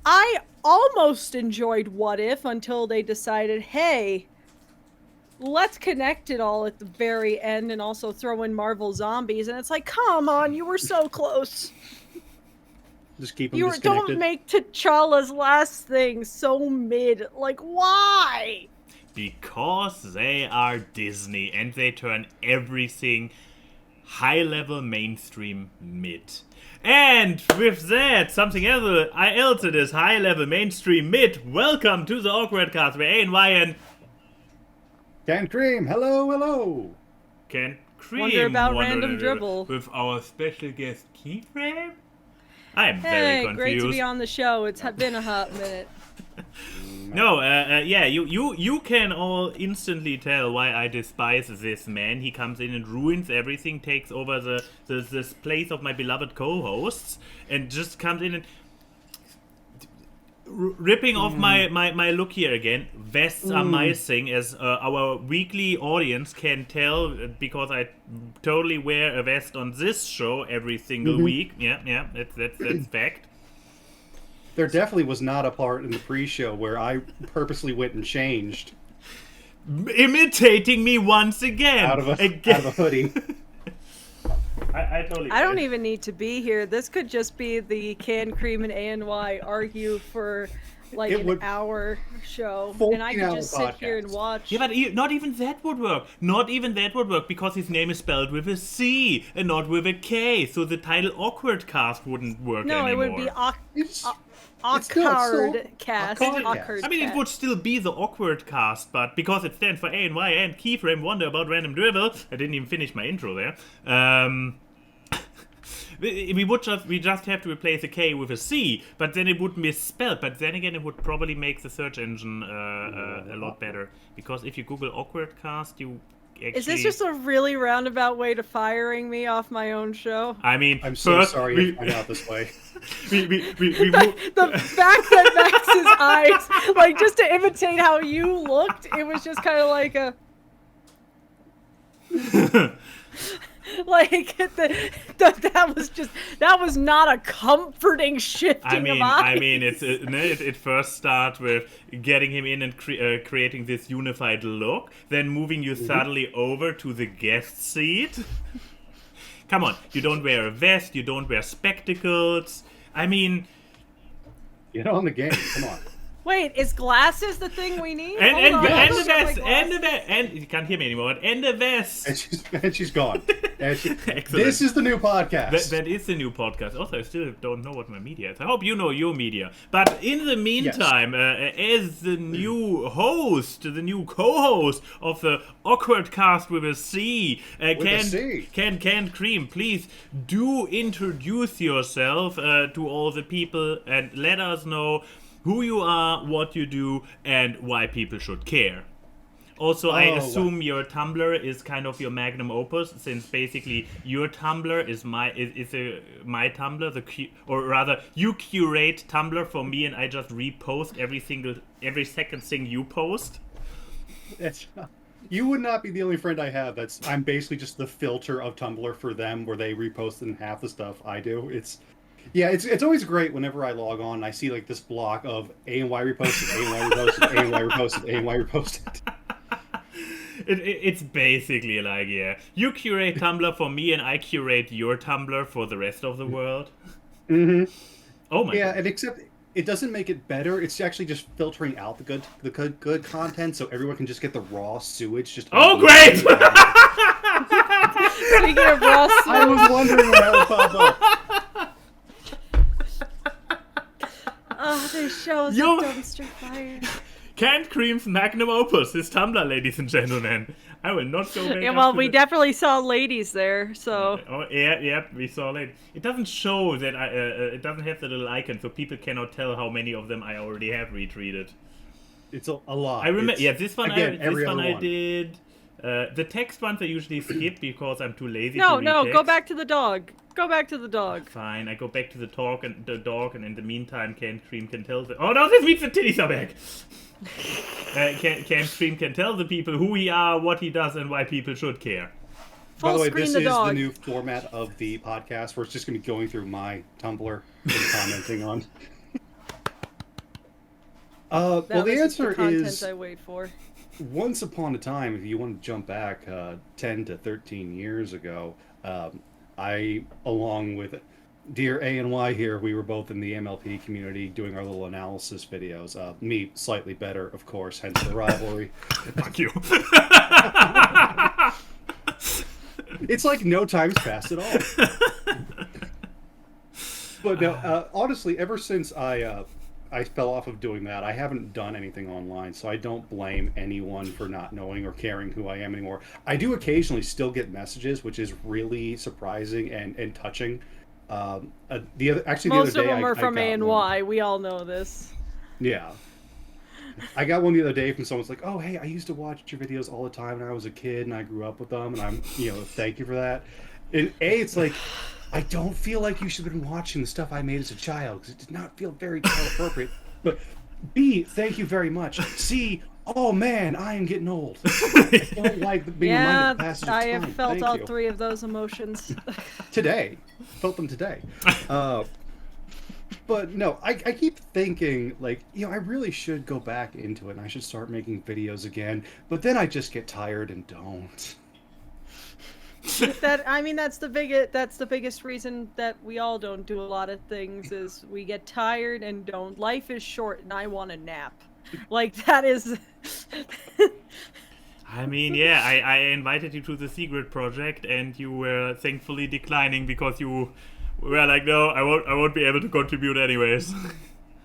I almost enjoyed What If until they decided, hey, let's connect it all at the very end and also throw in Marvel Zombies. And it's like, come on, you were so close. Just keep them disconnected. Don't make T'Challa's last thing so mid. Like, why? Because they are Disney and they turn everything high-level mainstream mid. And with that, something else it is high-level mainstream mid. Welcome to the AWKWARDCast where A and Y and... Can Cream, hello. Can Cream Wonder about random dribble. With our special guest Keyframe. I am very confused. Great to be on the show. It's been a hot minute. No, yeah, you can all instantly tell why I despise this man. He comes in and ruins everything, takes over this place of my beloved co-hosts, and just comes in and ripping off my look here again. Vests are my thing, as our weekly audience can tell, because I totally wear a vest on this show every single week. Yeah, that's fact. There definitely was not a part in the pre-show where I purposely went and changed. Imitating me once again. Out of a hoodie. I don't even need to be here. This could just be the Can Cream and ANY argue for like an hour show, and I could just sit here and watch. Yeah, but not even that would work. Not even that would work because his name is spelled with a C and not with a K. So the title AWKWARDCast wouldn't work anymore. No, it would be AWKWARDCast. I mean, it would still be the AWKWARDCast, but because it stands for ANY and Keyframe Wonder About Random Dribble, I didn't even finish my intro there. We just have to replace a K with a C, but then it would misspell. But then again, it would probably make the search engine a lot better, because if you Google AWKWARDCast, you actually... Is this just a really roundabout way to firing me off my own show? I mean, I'm so sorry to find out this way. The fact that Max's eyes, like, just to imitate how you looked, it was just kind of like a... Like that was not a comforting shifting of eyes. I mean, it first starts with getting him in and creating this unified look, then moving you subtly over to the guest seat. Come on, you don't wear a vest, you don't wear spectacles. I mean, get on the game. Come on. Wait, is glasses the thing we need? And the vest, and you can't hear me anymore. And the vest, and she's gone. This is the new podcast. That is the new podcast. Also, I still don't know what my media is. I hope you know your media. But in the meantime, as the new host, the new co-host of the AWKWARDCast with a C, Can Cream, please do introduce yourself to all the people and let us know who you are, what you do, and why people should care. Also, I assume your Tumblr is kind of your magnum opus, since basically your Tumblr is my Tumblr, or rather, you curate Tumblr for me, and I just repost every second thing you post. You would not be the only friend I have. I'm basically just the filter of Tumblr for them, where they repost in half the stuff I do. It's always great whenever I log on and I see like this block of ANY reposted, ANY reposted, ANY reposted, ANY reposted. It's basically like, you curate Tumblr for me and I curate your Tumblr for the rest of the world. Mm-hmm. Oh my God. And except it doesn't make it better. It's actually just filtering out the good content, so everyone can just get the raw sewage. Great! Speaking of raw sewage, I was wondering when that would pop up. Oh, this show is a dumpster fire. Canned Cream's magnum opus is Tumblr, ladies and gentlemen. I will not go back. Yeah, well, we definitely saw ladies there, so. Oh, yeah, we saw ladies. It doesn't show that it doesn't have the little icon, so people cannot tell how many of them I already have retweeted. It's a lot. I remember. This one I did. The text ones I usually skip because I'm too lazy. No, text. Go back to the dog. Go back to the dog. Fine, I go back to the dog, and in the meantime, Canned Cream can tell oh no, this means the titties are back. Canned Cream can tell the people who he are, what he does, and why people should care. By the way, screen this the is dog. the new format of the podcast where it's just going to be going through my Tumblr and commenting on. Well, the answer the content is I wait for. once upon a time, if you want to jump back 10 to 13 years ago, I, along with dear A and Y here, we were both in the MLP community doing our little analysis videos. Me, slightly better, of course, hence the rivalry. Fuck you. It's like no time's passed at all. But no, honestly, ever since I fell off of doing that, I haven't done anything online, so I don't blame anyone for not knowing or caring who I am anymore. I do occasionally still get messages, which is really surprising and touching. Most the other of day, them are I from got A and one. Y. We all know this. Yeah. I got one the other day from someone's like, "Oh, hey, I used to watch your videos all the time when I was a kid, and I grew up with them, and I'm, thank you for that." And A, it's like, I don't feel like you should have been watching the stuff I made as a child because it did not feel very child appropriate. But B, thank you very much. C, oh man, I am getting old. I don't like being reminded of the passage of I time. have felt Thank all you. 3 of those emotions. Today. Felt them today. But no, I keep thinking, like, I really should go back into it and I should start making videos again. But then I just get tired and don't. That's the biggest reason that we all don't do a lot of things is we get tired and don't. Life is short and I want a nap. Like, that is... I mean, yeah, I invited you to the secret project, and you were thankfully declining because you were like, no, I won't be able to contribute anyways.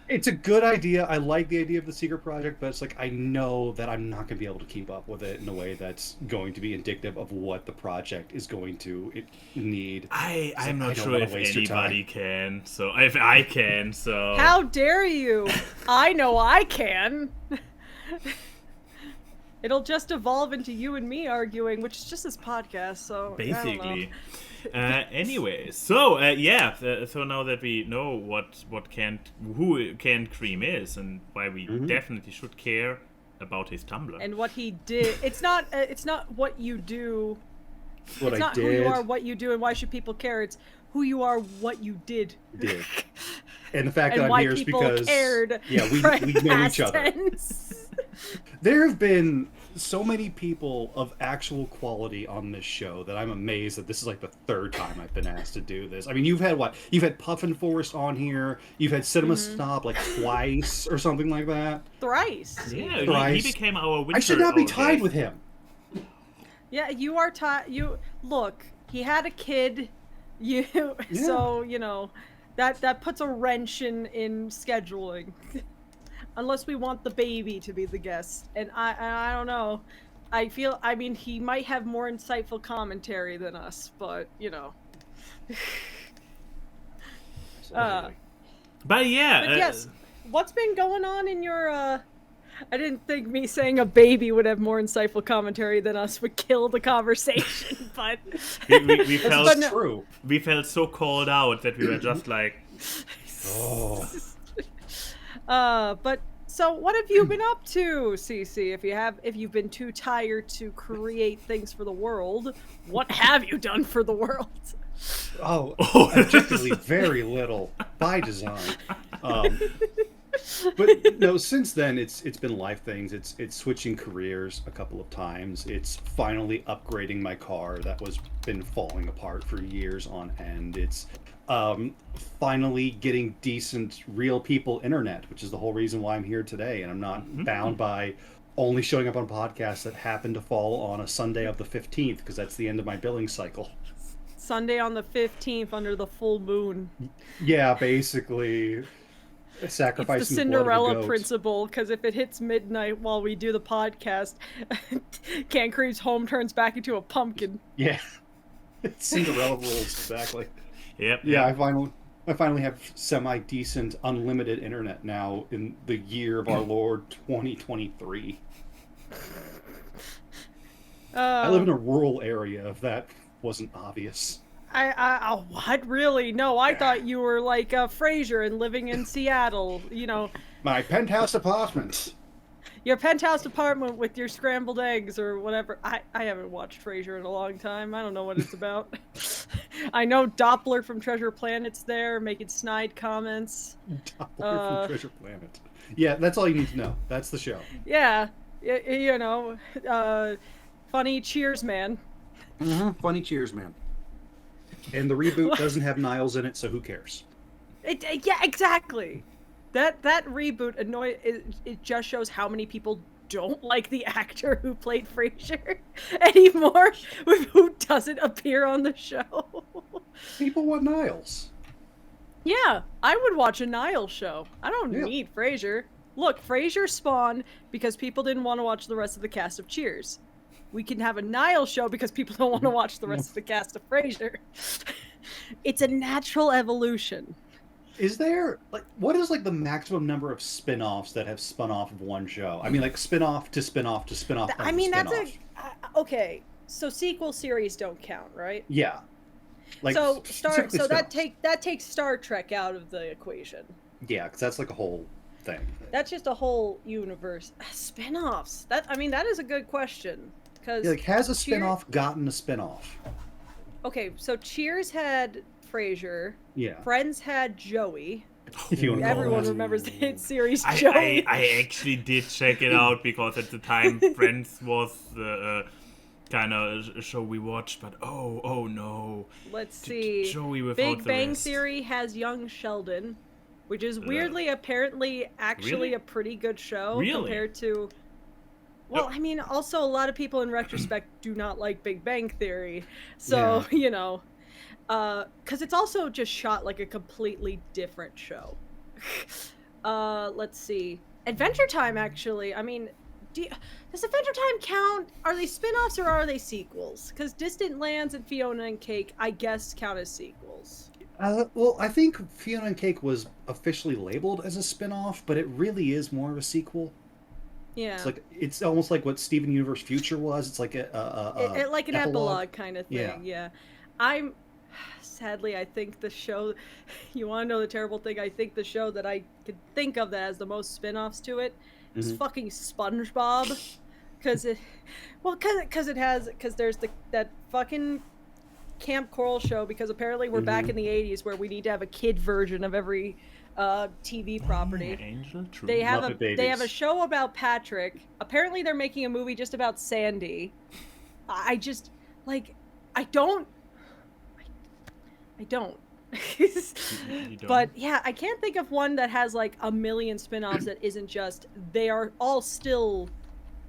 It's a good idea. I like the idea of the secret project, but it's like I know that I'm not going to be able to keep up with it in a way that's going to be indicative of what the project is going to need. I'm not sure wanna if waste your time. anybody can. So if I can, so How dare you? I know I can. It'll just evolve into you and me arguing, which is just this podcast, so I don't know. basically. Anyway, so so now that we know who Canned Cream is and why we definitely should care about his Tumblr. And what he did. It's not what you do. What It's I not did. who you are, what you do, and why should people care. It's who you are, what you did. And the fact And that I'm why here is people because cared. we know each other. Tense. There have been so many people of actual quality on this show that I'm amazed that this is like the 3rd time I've been asked to do this. I mean, you've had what? You've had Puffin Forest on here. You've had Cinema Snob like twice or something like that. Thrice. Yeah, Thrice. he became our winter. I should not be guest. tied with him. Yeah, you are look, he had a kid. So, that puts a wrench in scheduling. Unless we want the baby to be the guest. And I don't know. He might have more insightful commentary than us, but, But yeah. But yes, what's been going on in your, I didn't think me saying a baby would have more insightful commentary than us would kill the conversation, but... we felt True. We felt so called out that we were just like... Oh. But so what have you been up to, CC? If you've been too tired to create things for the world, what have you done for the world? Oh, objectively very little by design. But no, since then it's been life things. It's switching careers a couple of times. It's finally upgrading my car that was been falling apart for years on end. It's finally getting decent real people internet, which is the whole reason why I'm here today, and I'm not bound by only showing up on podcasts that happen to fall on a Sunday of the 15th because that's the end of my billing cycle. Sunday on the 15th under the full moon. Yeah, basically. Sacrificing It's the the blood of a Cinderella goat. principle, because if it hits midnight while we do the podcast, Can Cream's home turns back into a pumpkin. Yeah. Cinderella rules, exactly. Yep. Yeah, I finally have semi-decent unlimited internet now in the year of our Lord 2023. I live in a rural area, if that wasn't obvious. What? Really? No, I thought you were like Frasier and living in Seattle, My penthouse apartment. Your penthouse apartment with your scrambled eggs or whatever. I haven't watched Frasier in a long time. I don't know what it's about. I know Doppler from Treasure Planet's there making snide comments. Doppler from Treasure Planet. Yeah, that's all you need to know. That's the show. Yeah, you know, funny Cheers man. Mm-hmm. Funny Cheers man. And the reboot doesn't have Niles in it, so who cares? Yeah, exactly. That reboot it just shows how many people don't like the actor who played Frasier anymore, who doesn't appear on the show. People want Niles. Yeah, I would watch a Niles show. I don't need Frasier. Look, Frasier spawned because people didn't want to watch the rest of the cast of Cheers. We can have a Niles show because people don't want to watch the rest of the cast of Frasier. It's a natural evolution. Is there, like, what is, like, the maximum number of spin-offs that have spun off of one show? I mean, like, spin-off to spin-off to spin-off. I mean, that's okay, so sequel series don't count, right? Yeah. Like, so that takes Star Trek out of the equation. Yeah, because that's, like, a whole thing. That's just a whole universe. Spin-offs. That is a good question. Because like, has a spin-off gotten a spin-off? Okay, so Cheers had Frasier. Yeah. Friends had Joey. Everyone remembers the hit series Joey. I actually did check it out because at the time Friends was the kind of show we watched, but oh no. Let's see. Joey without Big the Bang rest. Theory has Young Sheldon, which is weirdly apparently actually a pretty good show compared to. Well, I mean, also a lot of people in retrospect do not like Big Bang Theory, so you know. Because it's also just shot like a completely different show. Let's see. Adventure Time, actually. I mean, does Adventure Time count? Are they spin-offs or are they sequels? Because Distant Lands and Fiona and Cake, I guess, count as sequels. Well, I think Fiona and Cake was officially labeled as a spin-off, but it really is more of a sequel. Yeah. It's almost like what Steven Universe Future was. It's like like an epilogue kind of thing. Yeah. Sadly, I think the show, you want to know the terrible thing? I think the show that I could think of that has the most spin-offs to it is fucking SpongeBob. Because there's that fucking Camp Coral show, because apparently we're back in the 80s where we need to have a kid version of every TV property. Angel True. They have a show about Patrick. Apparently they're making a movie just about Sandy. I don't. But yeah, I can't think of one that has like a million spin-offs that isn't just, they are all still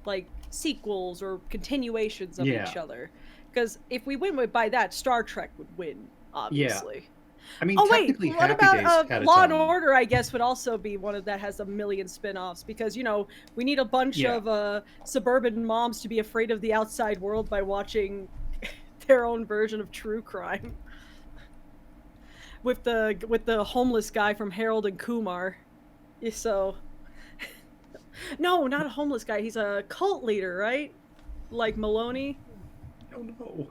like sequels or continuations of each other. Because if we win by that, Star Trek would win, obviously. Yeah. I mean, technically, what about Law and Order? I guess would also be one of that has a million spin-offs, because we need a bunch of suburban moms to be afraid of the outside world by watching their own version of true crime. With the homeless guy from Harold and Kumar. So no, not a homeless guy. He's a cult leader, right? Like Maloney. I don't know.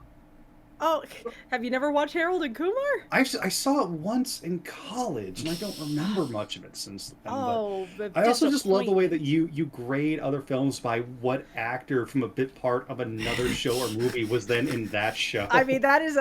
Oh, have you never watched Harold and Kumar? I saw it once in college, and I don't remember much of it since then. Oh, I also just love the way that you grade other films by what actor from a bit part of another show or movie was then in that show. I mean, that is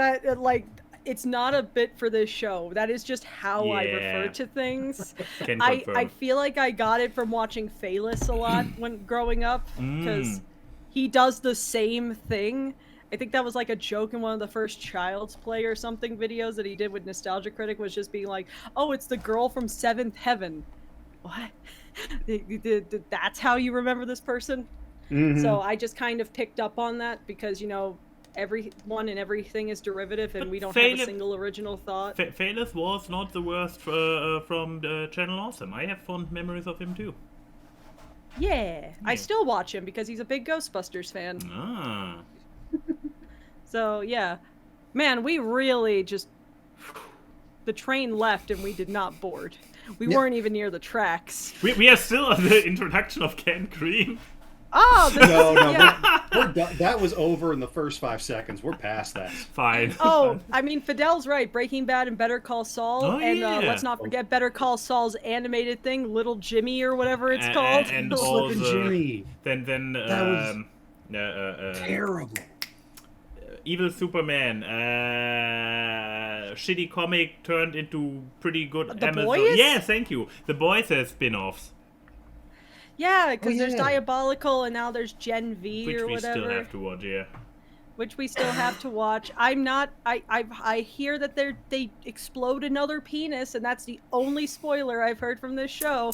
it's not a bit for this show. That is just how I refer to things. I feel like I got it from watching Phaelus a lot when growing up, because he does the same thing. I think that was like a joke in one of the first Child's Play or something videos that he did with Nostalgia Critic, was just being like, oh, it's the girl from Seventh Heaven. What? That's how you remember this person? Mm-hmm. So I just kind of picked up on that because, everyone and everything is derivative, and we don't have a single original thought. Phaelus was not the worst from Channel Awesome. I have fond memories of him too. Yeah, I still watch him because he's a big Ghostbusters fan. Ah. So yeah, man, we really just, the train left and we did not board. We weren't even near the tracks. We are still on the introduction of canned cream. Oh, this No, is, yeah. we're done. That was over in the first 5 seconds. We're past that. Fine. Oh, I mean, Fidel's right. Breaking Bad and Better Call Saul. Oh, and yeah. let's not forget Better Call Saul's animated thing, Little Jimmy or whatever it's called. And The all Slippin' the Jimmy. then That was terrible. Evil Superman, shitty comic turned into pretty good The Amazon. Boys? Yeah, thank you. The Boys has spin-offs, Yeah, because Oh, there's yeah. Diabolical and now there's Gen V which or we whatever. still have to watch. Yeah. Which we still have to watch. I'm not. I hear that they explode another penis, and that's the only spoiler I've heard from this show.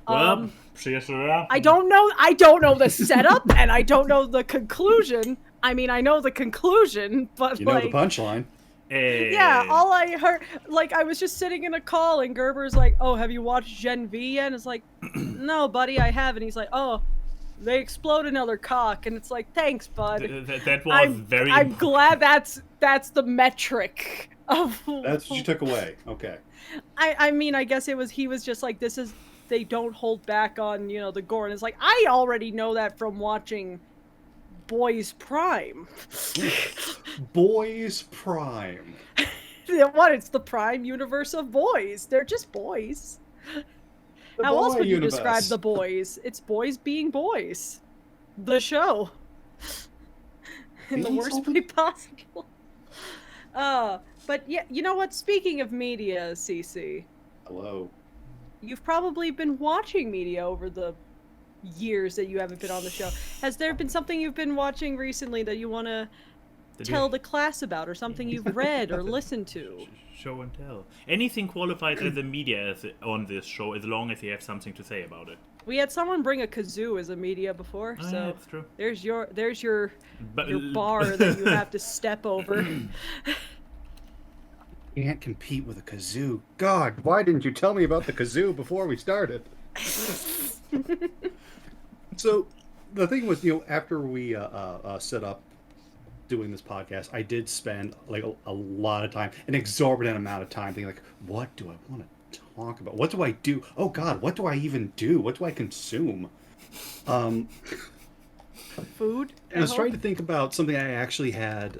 Well, I I don't know. I don't know the setup, and I don't know the conclusion. I mean, I know the conclusion, but You know like, the punchline. yeah, all I heard, like, I was just sitting in a call, and Gerber's like, "Oh, have you watched Gen V yet?" And it's like, "No, buddy, I haven't." He's like, "Oh, they explode another cock," and it's like, "Thanks, bud." That was very. I'm glad that's the metric of. That's what you took away. Okay. I mean, I guess he was just like, this is, they don't hold back on, the gore, and it's like, I already know that from watching Boys Prime. Boys Prime. What? It's the Prime universe of boys. They're just boys. The How else boy would you universe. describe the boys? It's boys being boys. The show. In the Being worst something? way possible. But yeah, you know what? Speaking of media, CC, Hello. you've probably been watching media over the years that you haven't been on the show. Has there been something you've been watching recently that you want to tell the class about, or something you've read or listened to? Show and tell. Anything qualifies as a media on this show, as long as you have something to say about it. We had someone bring a kazoo as a media before, Oh, so yeah, that's true. there's your But- bar that you have to step over. Can't compete with a kazoo. God, why didn't you tell me about the kazoo before we started? So, the thing was, after we set up doing this podcast, I did spend like a lot of time, an exorbitant amount of time, thinking like, what do I want to talk about? What do I do? Oh God, what do I even do? What do I consume? Food. And I was trying to think about something I actually had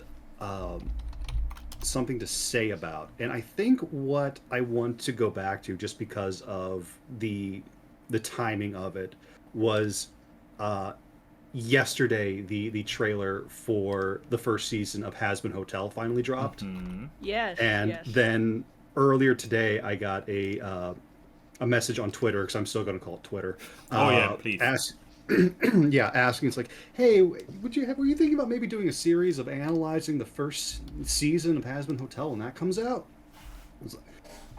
something to say about. And I think what I want to go back to, just because of the timing of it, was yesterday the trailer for the first season of Has Been Hotel finally dropped. Mhm. Yes. And yes. then earlier today I got a message on Twitter, because I'm still going to call it Twitter. Oh, yeah, please. Asking, it's like, hey, were you thinking about maybe doing a series of analyzing the first season of Has Been Hotel when that comes out? I was like,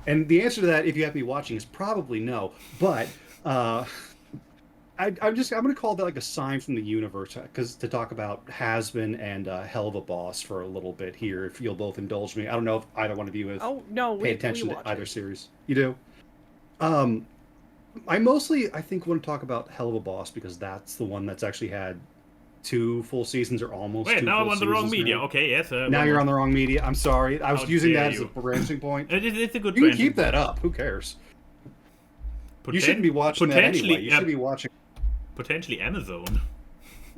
and the answer to that, if you have me watching, is probably no. But I'm going to call that like a sign from the universe, because to talk about Has Been and Helluva Boss for a little bit here, if you'll both indulge me. I don't know if either one of you have we attention watch to either it. series. You do? I think want to talk about Helluva Boss, because that's the one that's actually had 2 full seasons, or almost. Wait, 2 now full I'm on the wrong seasons media. now. Okay, yes. Now you're on the wrong media. I'm sorry. I was How using dare that as you. a branching point. It's a good. You can branching keep that up. Who cares? point. You shouldn't be watching that anyway. You should be watching. Potentially Amazon.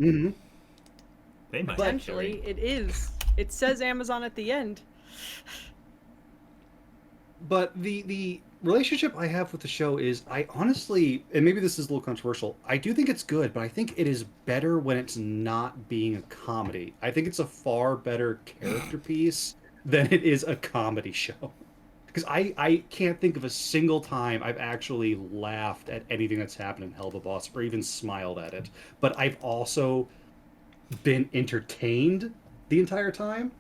Mm-hmm. They might Potentially, it is. It says Amazon at the end. But the relationship I have with the show is, I honestly, and maybe this is a little controversial, I do think it's good, but I think it is better when it's not being a comedy. I think it's a far better character piece than it is a comedy show. Because I can't think of a single time I've actually laughed at anything that's happened in Helluva Boss, or even smiled at it. But I've also been entertained the entire time,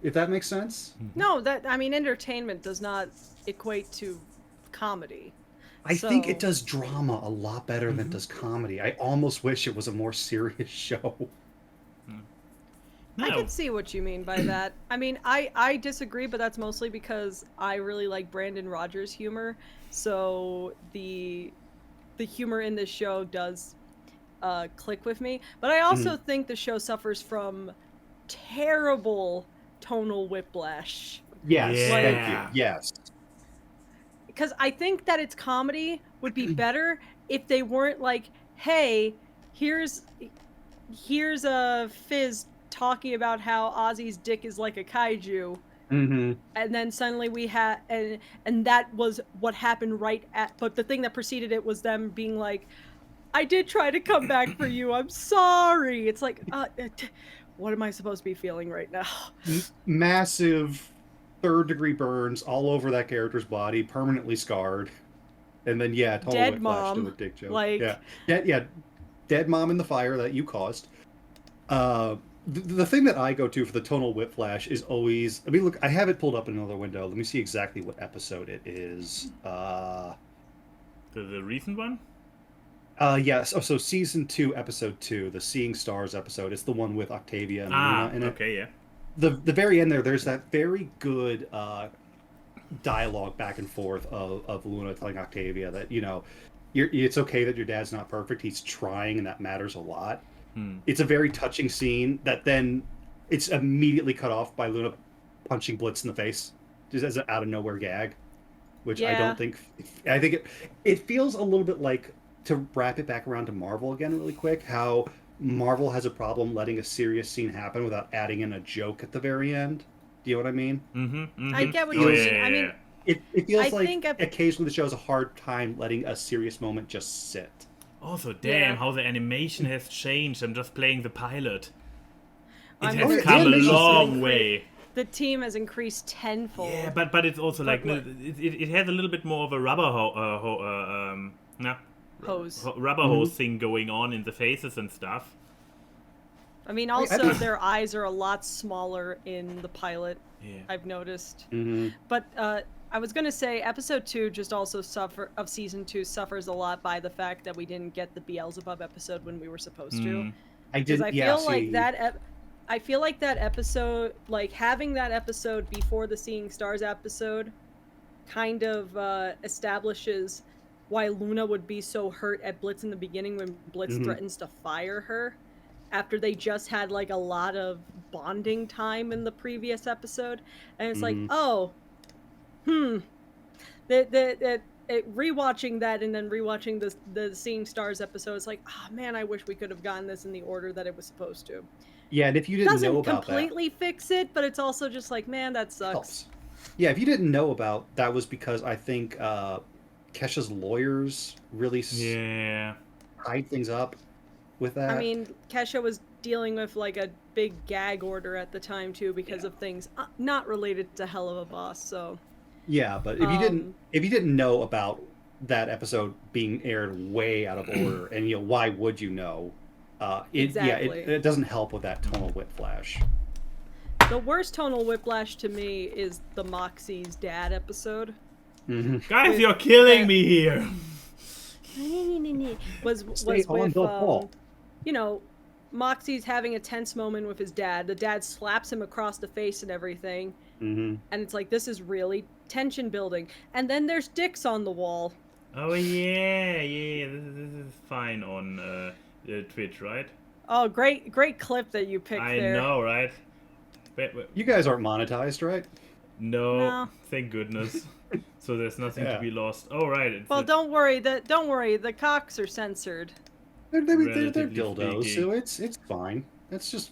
if that makes sense. No, entertainment does not equate to comedy. I think it So- does drama a lot better than it does comedy. I almost wish it was a more serious show. I No. can see what you mean by that. I mean, I disagree, but that's mostly because I really like Brandon Rogers' humor. So the humor in this show does click with me. But I also think the show suffers from terrible tonal whiplash. Yes, Yeah. thank you. Yes. Because I think that its comedy would be better if they weren't like, hey, here's a Fizz talking about how Ozzy's dick is like a kaiju. Mm-hmm. And then suddenly we had, and that was what happened but the thing that preceded it was them being like, I did try to come back for you, I'm sorry. It's like, what am I supposed to be feeling right now? Massive third-degree burns all over that character's body, permanently scarred. And then, yeah, total Dead whiplash to mom, a dick joke. like... Dead mom in the fire that you caused. The thing that I go to for the tonal whiplash is always... I mean, look, I have it pulled up in another window. Let me see exactly what episode it is. The recent one? Yes. So season 2, episode 2, the Seeing Stars episode. It's the one with Octavia and Luna in it. Okay, yeah. The very end there's that very good dialogue back and forth of Luna telling Octavia that, you know, it's okay that your dad's not perfect. He's trying, and that matters a lot. It's a very touching scene that then it's immediately cut off by Luna punching Blitz in the face, just as an out of nowhere gag, which I don't think. I think it feels a little bit like, to wrap it back around to Marvel again really quick, how Marvel has a problem letting a serious scene happen without adding in a joke at the very end. Do you know what I mean? I get what you're saying. I mean, it feels like occasionally the show has a hard time letting a serious moment just sit. Also, damn, how the animation has changed. I'm just playing the pilot. It I'm has come a long way. The team has increased tenfold. Yeah, but it's also like it has a little bit more of a rubber hose thing going on in the faces and stuff. I mean, also their eyes are a lot smaller in the pilot. Yeah. I've noticed. Mm-hmm. But I was gonna say episode 2 just also of season 2 suffers a lot by the fact that we didn't get the Beelzebub episode when we were supposed to. I did. I feel like that. I feel like that episode, like having that episode before the Seeing Stars episode, kind of establishes why Luna would be so hurt at Blitz in the beginning when Blitz threatens to fire her, after they just had like a lot of bonding time in the previous episode, and it's like, rewatching that and then rewatching the Seeing Stars episode, it's like, oh man, I wish we could have gotten this in the order that it was supposed to. Yeah, and if you didn't know about that, doesn't completely fix it, but it's also just like, man, that sucks. Helps. Yeah, if you didn't know about that, was because I think Kesha's lawyers really hide things up with that. I mean, Kesha was dealing with like a big gag order at the time too because of things not related to Helluva Boss. So yeah, but if you didn't know about that episode being aired way out of order, and you know, why would you know? It doesn't help with that tonal whiplash. The worst tonal whiplash to me is the Moxie's dad episode. Guys, you're killing me here. was with you know, Moxie's having a tense moment with his dad. The dad slaps him across the face and everything, and it's like, this is really tension building. And then there's dicks on the wall. Oh yeah, this is fine on Twitch, right? Oh, great clip that you picked there. I know, right? Wait. You guys aren't monetized, right? No. Thank goodness. So there's nothing to be lost. Oh, right. Well, don't worry. The cocks are censored. They're dildos, speaking. So it's fine. It's just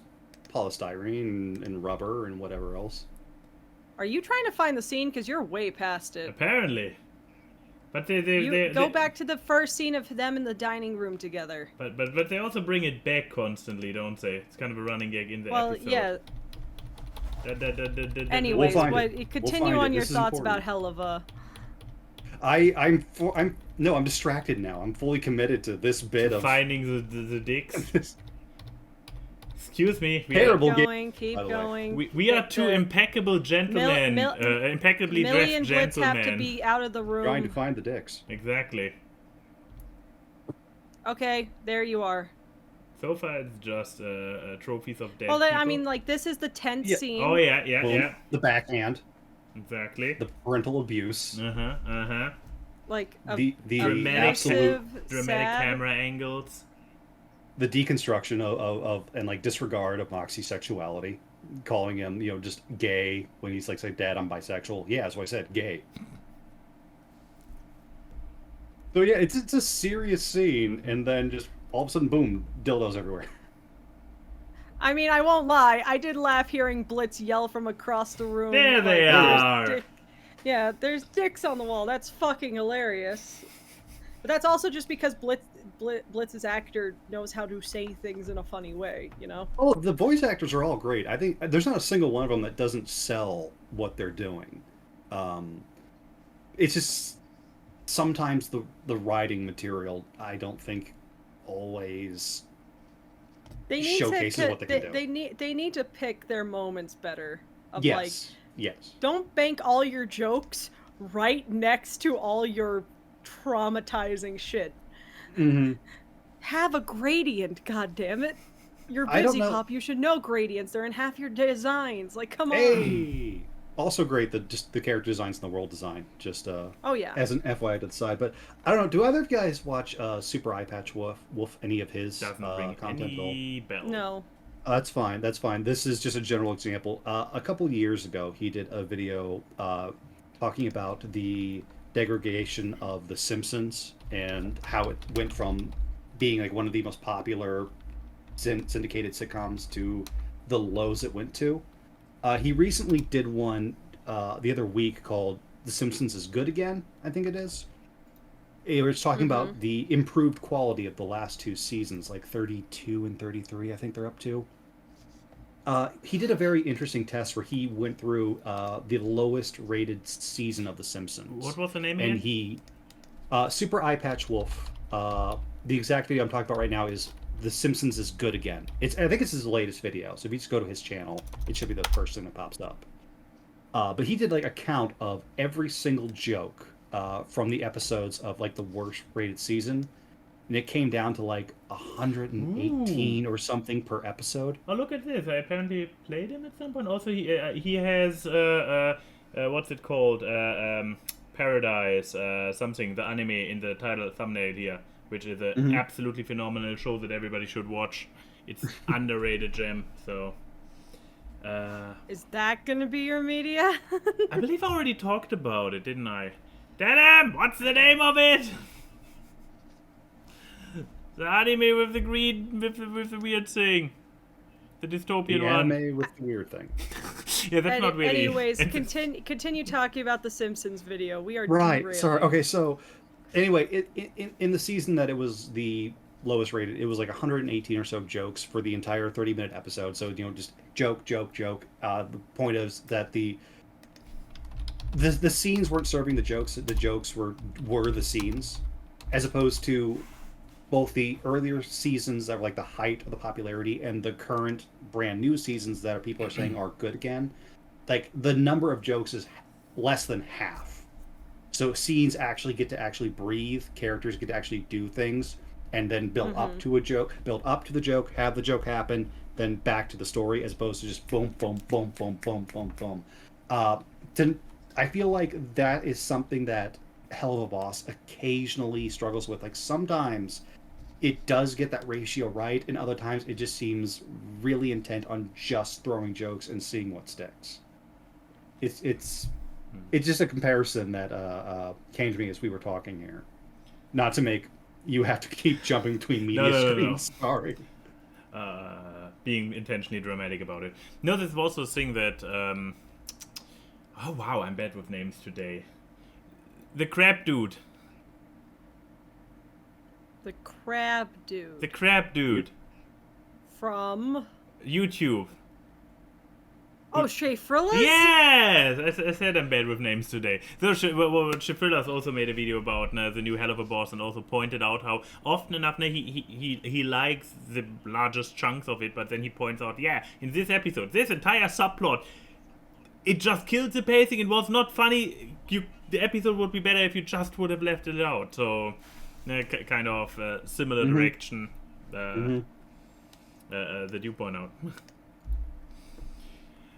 polystyrene and rubber and whatever else. Are you trying to find the scene? Because you're way past it. Apparently. But they go back to the first scene of them in the dining room together. But they also bring it back constantly, don't they? It's kind of a running gag in the episode. Well, yeah. Anyways, continue on your thoughts about Helluva. I'm distracted now. I'm fully committed to this bit of finding the dicks. Excuse me. Keep going. We are two impeccable gentlemen, impeccably dressed gentlemen. Blitz have to be out of the room. Trying to find the dicks. Exactly. Okay, there you are. So far, it's just trophies of dead people. I mean, like, this is the tenth scene. Oh, yeah. The backhand. Exactly. The parental abuse. Like, the dramatic camera angles. The deconstruction of and like disregard of Moxie's sexuality, calling him, you know, just gay when he's like, say, Dad, I'm bisexual. Yeah, that's what I said, gay. So yeah, it's a serious scene, and then just all of a sudden, boom, dildos everywhere. I mean, I won't lie. I did laugh hearing Blitz yell from across the room. There they "There's are." Yeah, there's dicks on the wall. That's fucking hilarious. But that's also just because Blitz's actor knows how to say things in a funny way, you know? Oh, the voice actors are all great. I think there's not a single one of them that doesn't sell what they're doing. It's just sometimes the writing material, I don't think, always showcases what they can do. They need to pick their moments better. Of Yes. Don't bank all your jokes right next to all your traumatizing shit. Mm-hmm. Have a gradient, goddammit. You're I don't busy, know. Pop. You should know gradients. They're in half your designs. Like, come on. Hey! Also great, just the character designs and the world design. Just Oh, yeah. as an FYI to the side. But I don't know, do either of you guys watch Super Eyepatch Wolf, any of his Doesn't ring content at all? any bell. No. That's fine. This is just a general example. A couple years ago, he did a video talking about the degradation of The Simpsons and how it went from being like one of the most popular syndicated sitcoms to the lows it went to. He recently did one the other week called The Simpsons is Good Again, I think it is. It was talking about the improved quality of the last two seasons, like 32 and 33, I think they're up to. He did a very interesting test where he went through the lowest rated season of The Simpsons. What was the name And again? he... Super Eyepatch Wolf. The exact video I'm talking about right now is The Simpsons is Good Again. I think it's his latest video, so if you just go to his channel, it should be the first thing that pops up. But he did like a count of every single joke from the episodes of like the worst rated season, and it came down to like 118 or something per episode. Oh, look at this! I apparently played him at some point. Also, he has what's it called? Paradise something, the anime in the title thumbnail here, which is an absolutely phenomenal show that everybody should watch. It's underrated gem. So. Is that gonna be your media? I believe I already talked about it, didn't I? Denim! What's the name of it? The anime with the green, with the weird thing. The dystopian one. Anime with the weird thing. Yeah, that's not really... Anyways, continue talking about the Simpsons video. We are Right, derailing. sorry. Okay, so anyway, in the season that it was the lowest rated, it was like 118 or so jokes for the entire 30-minute episode. So, just joke. The point is that the scenes weren't serving the jokes. The jokes were the scenes, as opposed to both the earlier seasons that were like the height of the popularity and the current brand new seasons that people are saying are good again. Like the number of jokes is less than half. So scenes actually get to breathe, characters get to actually do things, and then build up to a joke, build up to the joke, have the joke happen, then back to the story, as opposed to just boom, boom, boom, boom, boom, boom, boom. I feel like that is something that Helluva Boss occasionally struggles with. Like sometimes it does get that ratio right, and other times it just seems really intent on just throwing jokes and seeing what sticks. It's just a comparison that came to me as we were talking here. Not to make you have to keep jumping between media screens. No. Sorry. Being intentionally dramatic about it. No, there's also a thing that... oh wow, I'm bad with names today. The crab dude. The crab dude. The crab dude. From? YouTube. Oh, Shay Frillas? Yes! I said I'm bad with names today. So Shay Frillas also made a video about the new Helluva Boss and also pointed out how often enough he likes the largest chunks of it, but then he points out, yeah, in this episode, this entire subplot, it just killed the pacing, it was not funny, the episode would be better if you just would have left it out. So, kind of similar direction that you point out.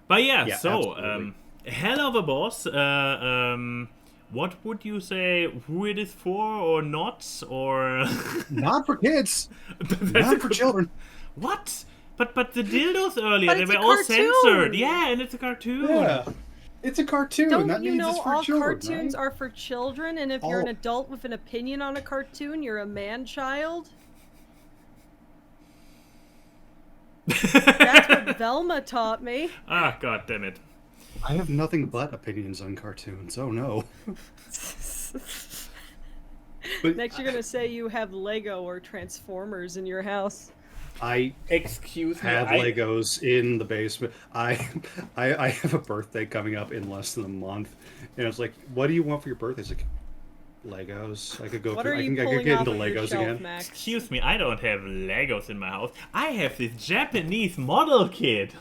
But yeah, so Helluva Boss, what would you say who it is for or not, or not for kids, not for children? What? But the dildos earlier, they were all cartoon. Censored. Yeah, and it's a cartoon. Yeah, it's a cartoon. Don't that you means know it's for all children, cartoons right? are for children, and if you're an adult with an opinion on a cartoon, you're a man-child? That's what Velma taught me. Ah, god damn it. I have nothing but opinions on cartoons. Oh no. But Next, you're gonna say you have Lego or Transformers in your house. I Excuse me. have Legos in the basement. I have a birthday coming up in less than a month, and it's like, what do you want for your birthday? It's like Legos. I could go. What through, are you I can pulling get off into of your Legos shelf, again. Max? Excuse me, I don't have Legos in my house. I have this Japanese model kit.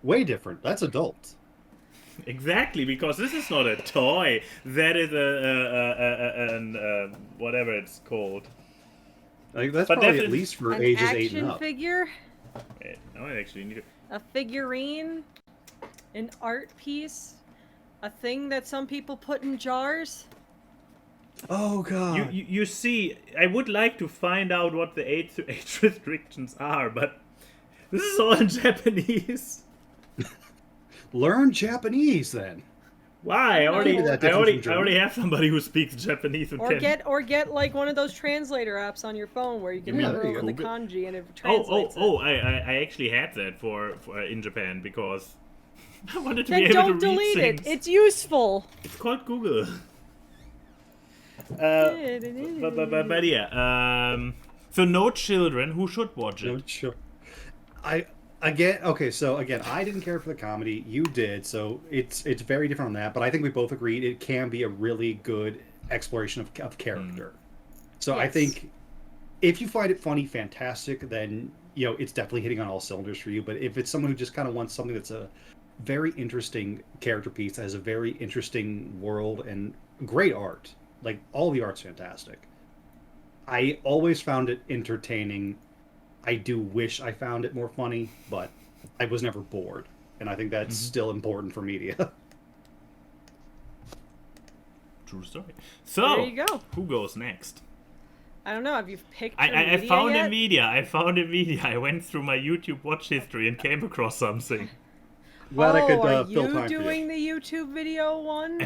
Way different. That's adult. Exactly, because this is not a toy. That is whatever it's called. Like that's But probably at definitely- least for An ages 8 and action up. figure, Wait, no, I actually need to. a figurine, an art piece, a thing that some people put in jars. Oh god. You see, I would like to find out what the age restrictions are, but this is all in Japanese. Learn Japanese then. Why? I already Maybe that difference from I already German. have somebody who speaks Japanese and Or can. get like one of those translator apps on your phone where you can Yeah, hover there you over go. the kanji and it translates I actually had that for in Japan because I wanted to be Then able don't to read delete things. it. It's useful. It's called Google. But yeah, so no children who should watch No, it. sure. I didn't care for the comedy. You did, so it's very different on that. But I think we both agreed it can be a really good exploration of character. So I Yes. think if you find it funny, fantastic. Then it's definitely hitting on all cylinders for you. But if it's someone who just kind of wants something that's a very interesting character piece that has a very interesting world and great art, like all the art's fantastic. I always found it entertaining. I do wish I found it more funny, but I was never bored, and I think that's still important for media. True story. There So you go. who goes next? I don't know. Have you picked? I your media found yet? a media. I found a media. I went through my YouTube watch history and came across something. Glad I could are fill you time doing for the YouTube video one?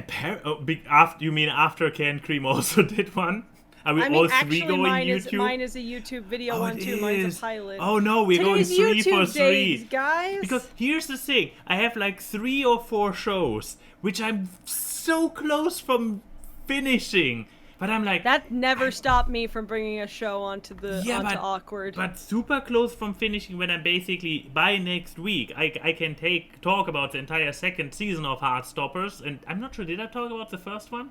You mean after Can Cream also did one? Are we I all mean, three actually, going mine YouTube? is a YouTube video Oh, one it too. Mine's is. a pilot. Oh no, we're Today's going 3 for YouTube 3. days, guys. Because here's the thing, I have like 3 or 4 shows, which I'm so close from finishing. But I'm like, that never stopped me from bringing a show onto Awkward. But super close from finishing when I'm basically, by next week, I can talk about the entire second season of Heartstoppers. And I'm not sure, did I talk about the first one?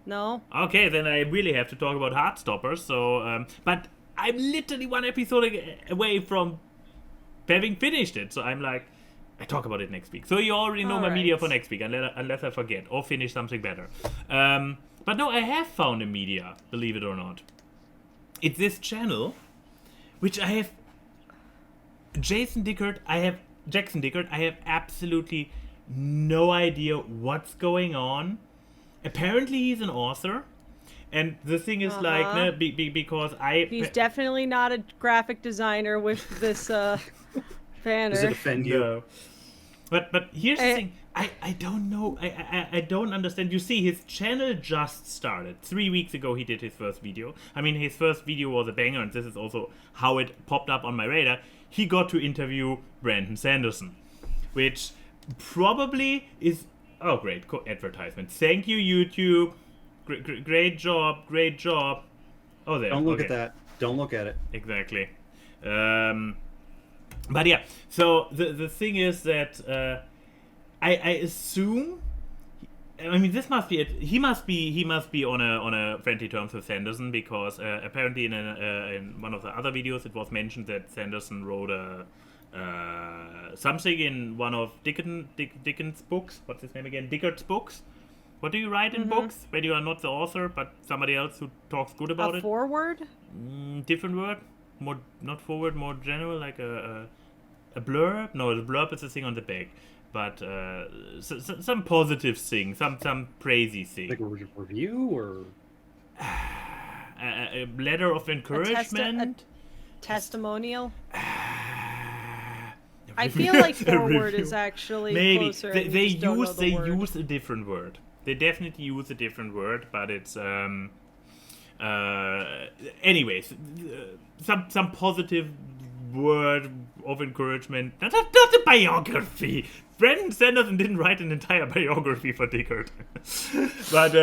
No. Okay, then I really have to talk about Heartstoppers. So, but I'm literally 1 episode away from having finished it. So I'm like, I talk about it next week. So you already know my Alright. media for next week, unless I forget or finish something better. But no, I have found a media, believe it or not. It's this channel, which I have Jackson Dickert. I have absolutely no idea what's going on. Apparently, he's an author, and the thing is like, because He's definitely not a graphic designer with this banner. Does it offend you? No. But here's the thing. I don't know. I don't understand. You see, his channel just started. 3 weeks ago, he did his first video. I mean, his first video was a banger, and this is also how it popped up on my radar. He got to interview Brandon Sanderson, which probably is... Oh, great. Advertisement. Thank you, YouTube. Great job. Great job. Oh, there. Don't look okay. at that. Don't look at it. Exactly. But yeah, so the thing is that I assume, I mean, this must be it. He must be on a friendly terms with Sanderson, because apparently in one of the other videos it was mentioned that Sanderson wrote something in one of Dickert's books. What's his name again? Dickert's books. What do you write in books when you are not the author but somebody else who talks good about it? Forward? Different word? More, not forward, more general, like a blurb? No, the blurb is the thing on the back. But some positive thing, some crazy thing. Like a review or A letter of encouragement? Testimonial? I feel like A forward review. is actually Maybe closer. they and you just don't know the word. use a different word. They definitely use a different word, but it's anyways, some positive word of encouragement. Not a biography. Brandon Sanderson didn't write an entire biography for Dickert. But,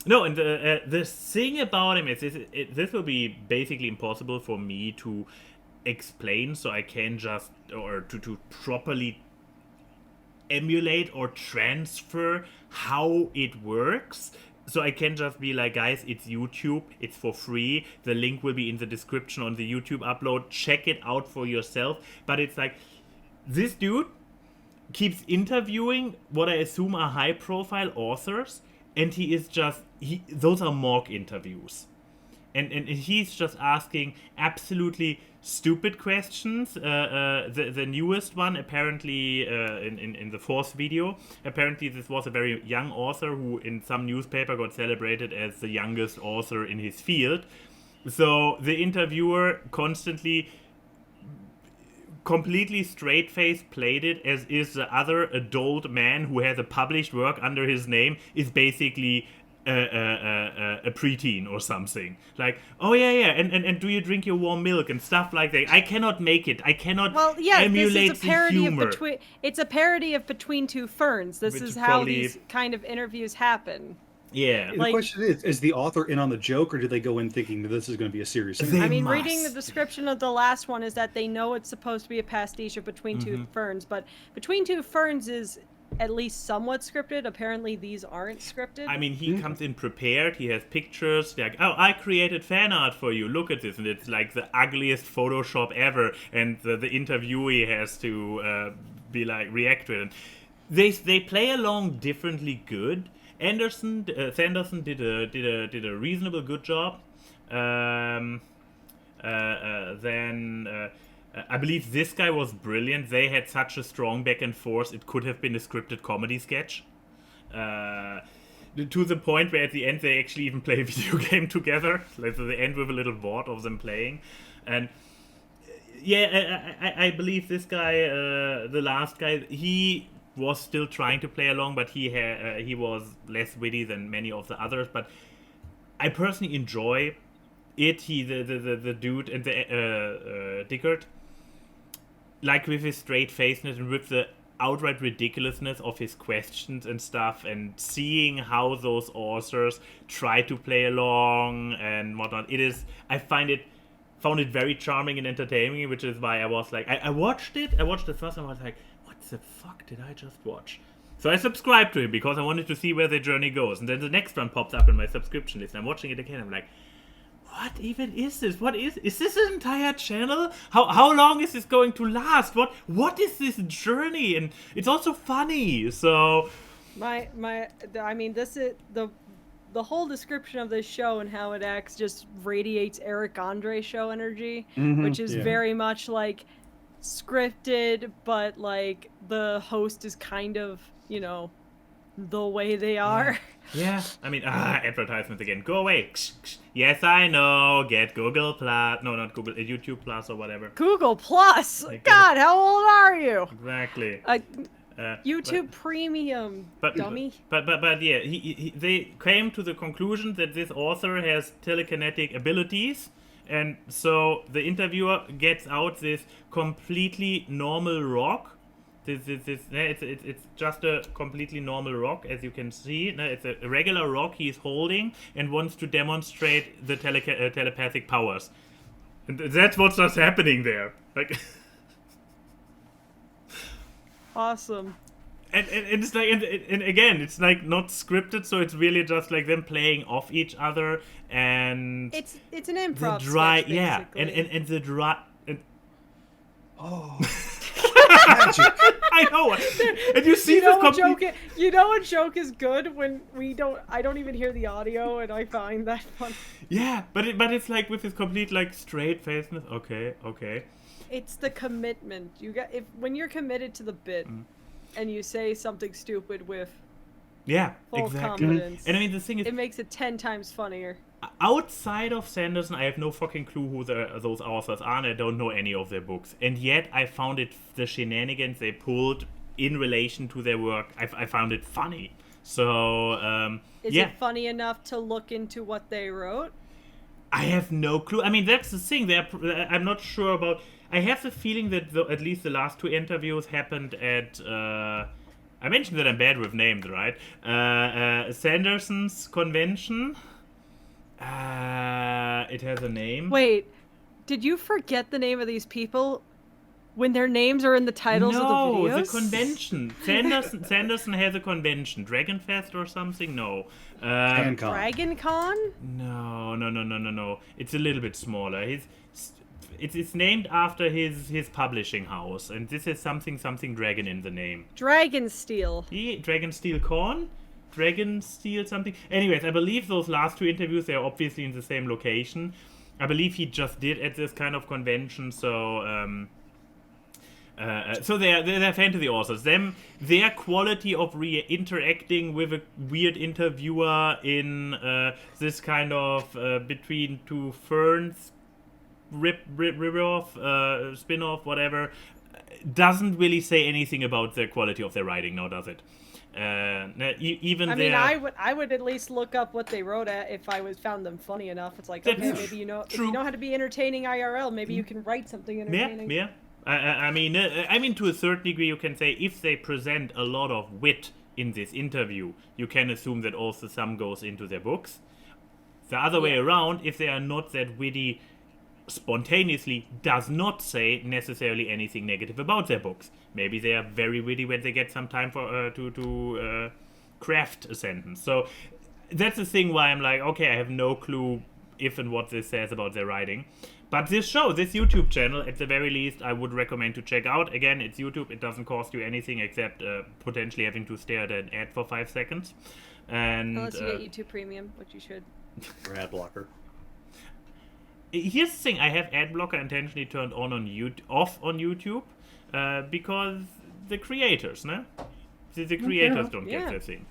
no, and the thing about him is this will be basically impossible for me to explain, so I can just, or to properly emulate or transfer how it works. So I can just be like, guys, it's YouTube, it's for free, the link will be in the description on the YouTube upload, check it out for yourself. But it's like, this dude keeps interviewing what I assume are high profile authors, and he is just, those are mock interviews. And he's just asking absolutely stupid questions. The newest one, apparently, in the fourth video, apparently this was a very young author who in some newspaper got celebrated as the youngest author in his field. So the interviewer constantly, completely straight-faced played it as is the other adult man who has a published work under his name is basically a preteen or something. Like, oh yeah, and do you drink your warm milk and stuff like that. I cannot make it. I cannot emulate this is a parody the humor. It's a parody of Between Two Ferns. This is how these kind of interviews happen. Yeah. The question is the author in on the joke, or did they go in thinking that this is going to be a serious thing? I mean, reading the description of the last one is that they know it's supposed to be a pastiche of Between Two Ferns, but Between Two Ferns is at least somewhat scripted. Apparently these aren't scripted. I mean, he comes in prepared, he has pictures, like, oh, I created fan art for you, look at this, and it's like the ugliest Photoshop ever, and the interviewee has to be like, react to it. And they play along differently good. Sanderson did a reasonable good job. Then I believe this guy was brilliant. They had such a strong back and forth. It could have been a scripted comedy sketch. To the point where at the end they actually even play a video game together. Like, so they end with a little board of them playing. And yeah, I believe this guy, the last guy, he was still trying to play along, but he was less witty than many of the others. But I personally enjoy it. The dude and the Dickert, like with his straight faceness and with the outright ridiculousness of his questions and stuff, and seeing how those authors try to play along and whatnot. I found it very charming and entertaining, which is why I was like, I watched it. I watched the first one. I was like, what the fuck did I just watch? So I subscribed to him because I wanted to see where the journey goes. And then the next one pops up in my subscription list. And I'm watching it again. I'm like, what even is this? Is this an entire channel? How long is this going to last? What is this journey? And it's also funny. So I mean, this is the whole description of this show and how it acts just radiates Eric Andre show energy, which is very much like scripted, but like the host is kind of, the way they are. Yeah. I mean, advertisements again. Go away. Yes, I know. Get Google Plus. No, not Google. YouTube Plus or whatever. Google Plus. God, how old are you? Exactly. YouTube Premium, dummy. But yeah, they came to the conclusion that this author has telekinetic abilities, and so the interviewer gets out this completely normal rock. It's just a completely normal rock, as you can see. It's a regular rock he's holding and wants to demonstrate the telepathic powers. And that's what's just happening there. Like, awesome. And it's like, and again, it's like not scripted, so it's really just like them playing off each other, and it's an improv sketch, basically. and the dry. Oh. Magic. I know. And you see what joke is good when I don't even hear the audio, and I find that fun. Yeah, but it's like with this complete like straight faceness. Okay. It's the commitment. When you're committed to the bit, and you say something stupid with full confidence. And I mean, the thing is, it makes it 10 times funnier. Outside of Sanderson, I have no fucking clue who those authors are, and I don't know any of their books. And yet, I found the shenanigans they pulled in relation to their work, I found it funny. So, Is it funny enough to look into what they wrote? I have no clue. I mean, that's the thing. I'm not sure about. I have the feeling that at least the last 2 interviews happened at. I mentioned that I'm bad with names, right? Sanderson's convention. It has a name. Wait, did you forget the name of these people when their names are in the titles of the videos? No, the convention. Sanderson has a convention. Dragonfest or something? No. Dragon Con? No. It's a little bit smaller. It's named after his publishing house, and this is something dragon in the name. Dragonsteel. Dragonsteel Con? Dragonsteel something? Anyways, I believe those last 2 interviews, they're obviously in the same location. I believe he just did at this kind of convention, so... So they're fantasy authors. Their quality of interacting with a weird interviewer in this kind of between 2 ferns rip-off, spin-off, whatever, doesn't really say anything about the quality of their writing, now does it? I would at least look up what they wrote at if I found them funny enough. It's like, okay, maybe if you know how to be entertaining IRL, maybe you can write something entertaining. Yeah. I mean, to a certain degree, you can say if they present a lot of wit in this interview, you can assume that also some goes into their books. The other way around, if they are not that witty spontaneously, does not say necessarily anything negative about their books. Maybe they are very witty when they get some time for to craft a sentence. So that's the thing why I'm like, okay, I have no clue if and what this says about their writing. But this YouTube channel, at the very least, I would recommend to check out. Again, it's YouTube. It doesn't cost you anything except potentially having to stare at an ad for 5 seconds. And unless you get YouTube Premium, which you should. Or ad blocker. Here's the thing: I have ad blocker intentionally turned off on YouTube because the creators, no? The creators don't get their thing.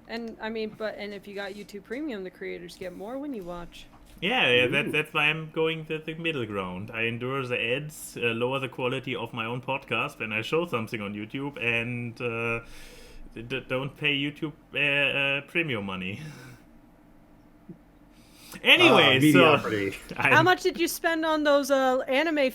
And I mean, and if you got YouTube Premium, the creators get more when you watch. Yeah, that's why I'm going the middle ground. I endure the ads, lower the quality of my own podcast when I show something on YouTube, and don't pay YouTube premium money. Anyway, mediocrity. How much did you spend on those anime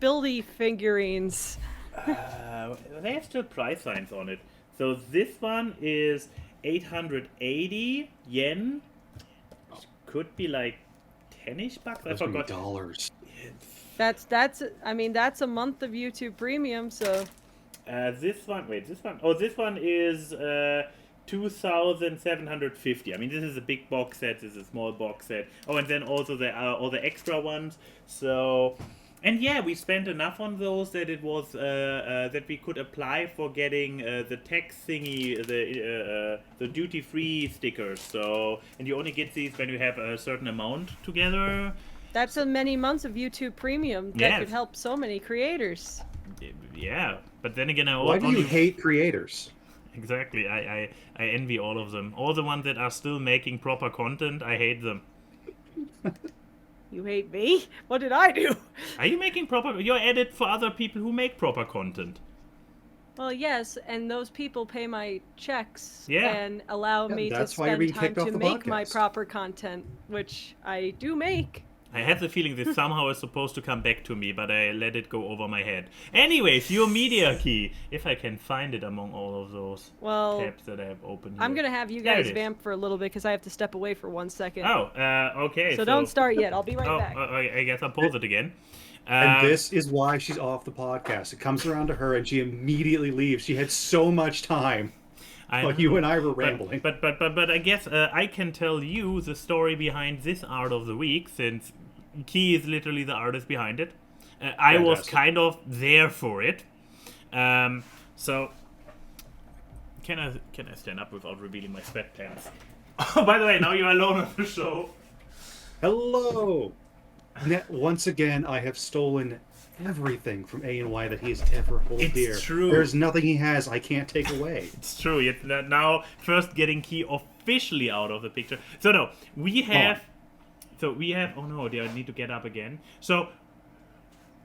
buildy figurines? They have still price signs on it. So this one is 880 yen. Could be like 10-ish bucks. I forgot. $dollars. That's a month of YouTube Premium. So this one is 2,750. I mean, this is a big box set. This is a small box set. Oh, and then also there are all the extra ones. So, and yeah, we spent enough on those that it was that we could apply for getting the tax thingy, the duty-free stickers. So, and you only get these when you have a certain amount together. That's many months of YouTube Premium that could help so many creators. Yeah, but then again, why do you hate creators? Exactly, I envy all of them. All the ones that are still making proper content, I hate them. You hate me? What did I do? Are you making proper... You're edit for other people who make proper content. Well, yes, and those people pay my checks and allow me to spend time to make my proper content, which I do make. I have the feeling this somehow is supposed to come back to me, but I let it go over my head. Anyways, your media key. If I can find it among all of those tabs that I have open here. I'm going to have you guys vamp for a little bit because I have to step away for 1 second. Oh, okay. So don't start yet. I'll be right back. I guess I'll pause it again. And this is why she's off the podcast. It comes around to her and she immediately leaves. She had so much time. While you and I were rambling. But I guess I can tell you the story behind this art of the week, since Key is literally the artist behind it. I was kind of there for it. So can I stand up without revealing my sweatpants? Oh, by the way, now you're alone on the show. Hello. Once again, I have stolen everything from A&Y that he has ever held dear. It's true. There's nothing he has I can't take away. It's true. Yet now, first getting Key officially out of the picture. So no, we have. Oh no, I need to get up again. So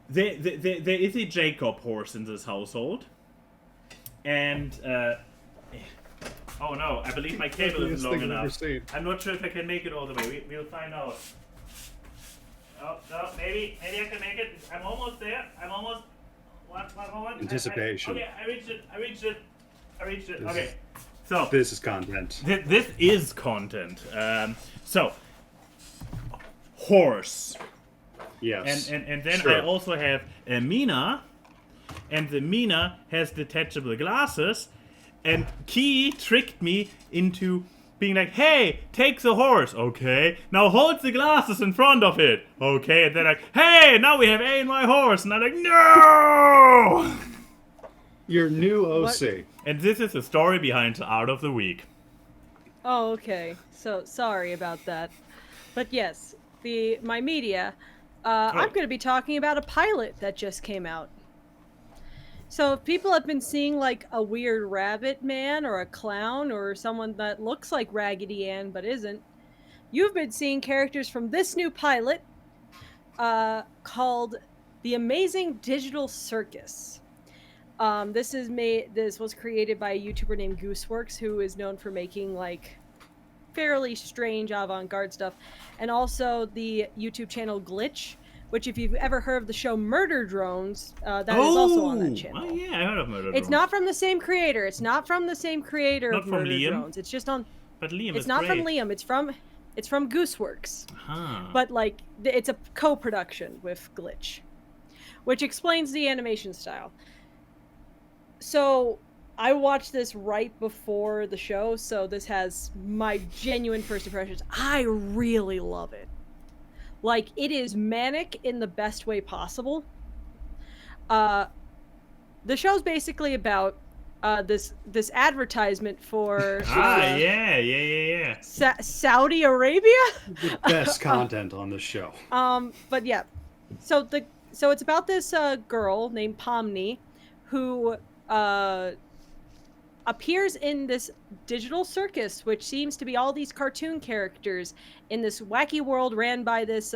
there is a Jacob horse in this household, and Oh no, I believe my cable isn't long Thing I've ever enough. seen. I'm not sure if I can make it all the way. We'll find out. Oh, no, maybe I can make it. I'm almost there. I'm almost. One moment. Anticipation. Okay, I reached it. Okay. So. This is content. This is content. So. Horse. Yes. And then Sure. I also have a Mina. And the Mina has detachable glasses. And Key tricked me into being like, hey, take the horse. Okay. Now hold the glasses in front of it. Okay. And then like, hey, now we have A in my horse. And I'm like, no! Your new OC. What? And this is the story behind the Art of the Week. Oh, okay. So sorry about that. But yes, my media. I'm going to be talking about a pilot that just came out. So if people have been seeing like a weird rabbit man or a clown or someone that looks like Raggedy Ann but isn't, you've been seeing characters from this new pilot called The Amazing Digital Circus. This was created by a YouTuber named Gooseworks, who is known for making like fairly strange avant-garde stuff, and also the YouTube channel Glitch, which if you've ever heard of the show Murder Drones, that is also on that channel. Oh yeah, I heard of Murder Drones. It's not from the same creator. It's not from the same creator Not of from Murder Liam? Drones. It's just on. But Liam It's is not great. from Liam. It's from Gooseworks. Huh. But like it's a co-production with Glitch, which explains the animation style. So I watched this right before the show, so this has my genuine first impressions. I really love it. Like, it is manic in the best way possible. The show's basically about this advertisement for yeah. Saudi Arabia. The best content on this show. But yeah, so it's about this girl named Pomni who appears in this digital circus, which seems to be all these cartoon characters in this wacky world ran by this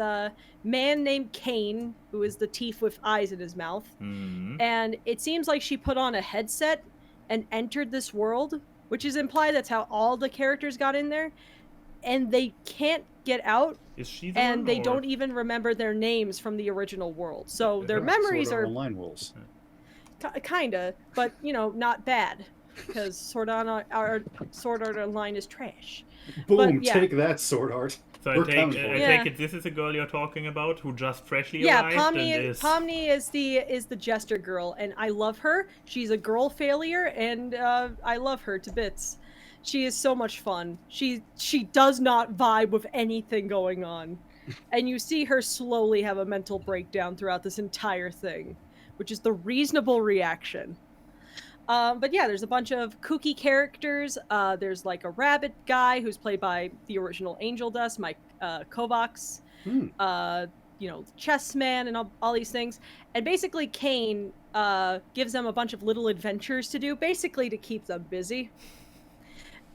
man named Kane, who is the thief with eyes in his mouth. Mm-hmm. And it seems like she put on a headset and entered this world, which is implied that's how all the characters got in there. And they can't get out, Is she the and one, they or- don't even remember their names from the original world. So their memories Sword are Art Online rules. kinda, but not bad, because Sword Art Online is trash. Boom! But, yeah. Take that, Sword Art. So I We're take coming for you. Yeah. it this is the girl you're talking about who just freshly Yeah, arrived Pomni is the jester girl, and I love her. She's a girl failure, and I love her to bits. She is so much fun. She does not vibe with anything going on, and you see her slowly have a mental breakdown throughout this entire thing, which is the reasonable reaction. But yeah, there's a bunch of kooky characters. There's like a rabbit guy who's played by the original Angel Dust, Mike Kovacs. Chess man and all these things. And basically Kane gives them a bunch of little adventures to do, basically to keep them busy.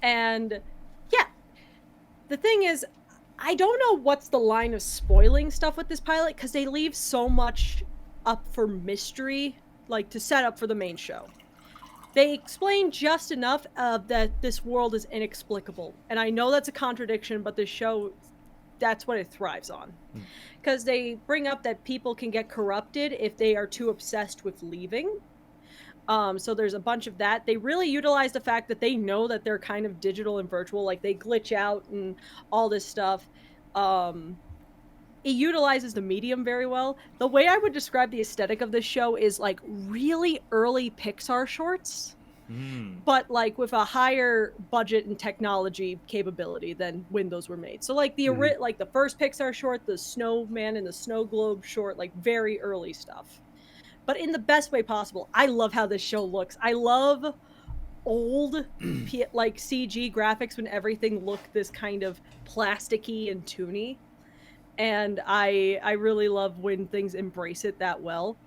And yeah, the thing is, I don't know what's the line of spoiling stuff with this pilot, because they leave so much up for mystery, like to set up for the main show. They explain just enough that this world is inexplicable. And I know that's a contradiction, but this show, that's what it thrives on. Because they bring up that people can get corrupted if they are too obsessed with leaving. So there's a bunch of that. They really utilize the fact that they know that they're kind of digital and virtual, like they glitch out and all this stuff. It utilizes the medium very well. The way I would describe the aesthetic of this show is like really early Pixar shorts, but like with a higher budget and technology capability than when those were made. So like like the first Pixar short, the Snowman and the Snow Globe short, like very early stuff, but in the best way possible. I love how this show looks. I love old like CG graphics when everything looked this kind of plasticky and toony. And I really love when things embrace it that well.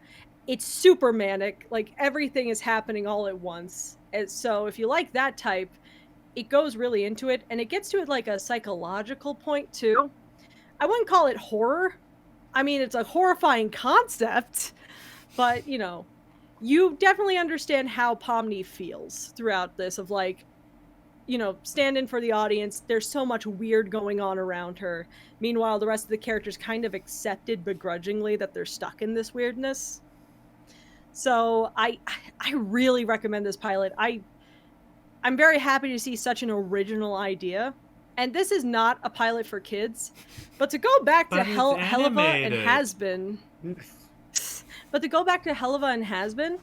It's super manic, like everything is happening all at once. And so if you like that type, it goes really into it, and it gets to it like a psychological point too. I wouldn't call it horror. I mean, it's a horrifying concept, but you definitely understand how Pomni feels throughout this, of like, stand in for the audience. There's so much weird going on around her. Meanwhile, the rest of the characters kind of accepted begrudgingly that they're stuck in this weirdness. So I really recommend this pilot. I'm very happy to see such an original idea. And this is not a pilot for kids, but to go back to Helluva and Has-Been, but to go back to Helluva and Has-Been,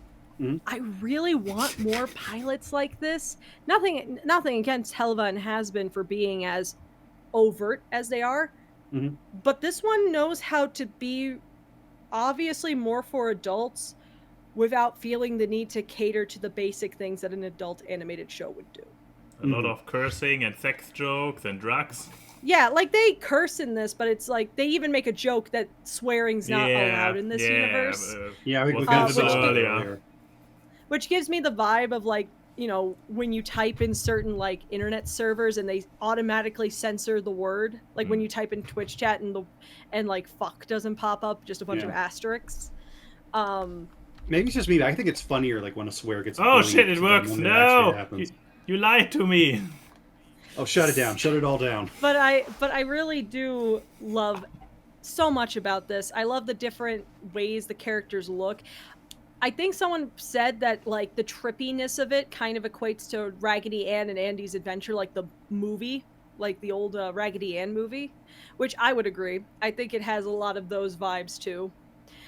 I really want more pilots like this. Nothing against Helluva and Has-Been for being as overt as they are, but this one knows how to be obviously more for adults without feeling the need to cater to the basic things that an adult animated show would do. A lot of cursing and sex jokes and drugs. Yeah, like they curse in this, but it's like they even make a joke that swearing's not allowed in this universe. Yeah, we kind of earlier. Which gives me the vibe of like, when you type in certain like internet servers and they automatically censor the word, like when you type in Twitch chat and like fuck doesn't pop up, just a bunch of asterisks. Maybe it's just me. I think it's funnier like when a swear gets. Oh shit! It works. No, you lied to me. Oh, shut it down. Shut it all down. But I really do love so much about this. I love the different ways the characters look. I think someone said that like the trippiness of it kind of equates to Raggedy Ann and Andy's Adventure, like the movie, like the old Raggedy Ann movie, which I would agree. I think it has a lot of those vibes too.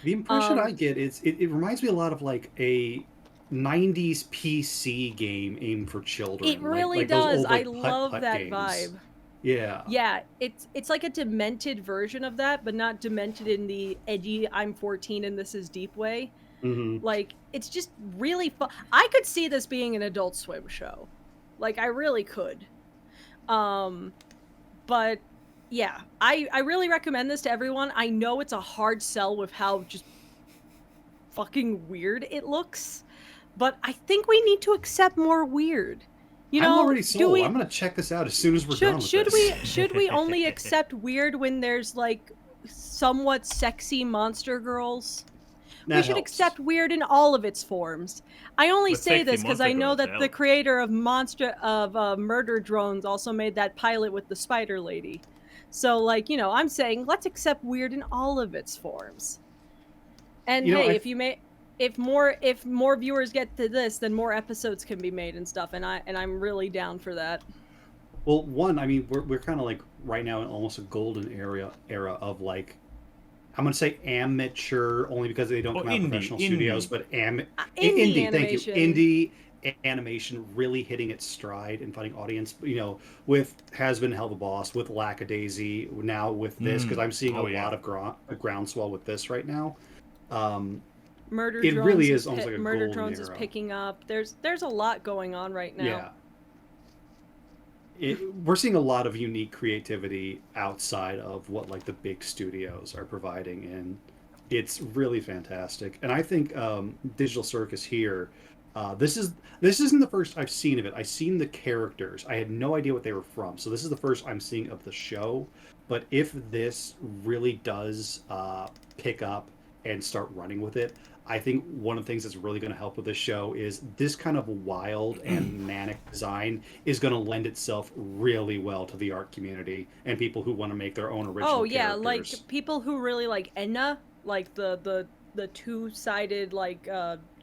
The impression I get is it reminds me a lot of like a 90s PC game aimed for children. It really like does. Old, like, I love that games. vibe. Yeah. Yeah, it's like a demented version of that, but not demented in the edgy I'm 14 and this is deep way. Like, it's just really fun. I could see this being an Adult Swim show. Like, I really could. But yeah, I really recommend this to everyone. I know it's a hard sell with how just fucking weird it looks, but I think we need to accept more weird. I'm already sold. I'm gonna check this out as soon as we're done with this. Should we only accept weird when there's like somewhat sexy monster girls? We should accept weird in all of its forms. I only say this because I know that the creator of Murder Drones also made that pilot with the spider lady. So, like, I'm saying let's accept weird in all of its forms. And hey, if more viewers get to this, then more episodes can be made and stuff. And I'm really down for that. Well, one, I mean, we're kind of like right now in almost a golden era of like, I'm gonna say amateur only because they don't come out of professional studios, but indie. Thank you, indie animation really hitting its stride and finding audience. With Has-Been Hell the Boss, with Lackadaisy, now with this, because I'm seeing a lot of groundswell with this right now. Murder it Drones really is almost like a Murder golden Drones era. is picking up. There's a lot going on right now. Yeah. We're seeing a lot of unique creativity outside of what like the big studios are providing, and it's really fantastic. And I think Digital Circus here, this isn't the first I've seen of it. I've seen the characters. I had no idea what they were from, so this is the first I'm seeing of the show. But if this really does pick up and start running with it, I think one of the things that's really going to help with this show is this kind of wild and manic design is going to lend itself really well to the art community and people who want to make their own original characters. Like people who really like Enna, like the two-sided like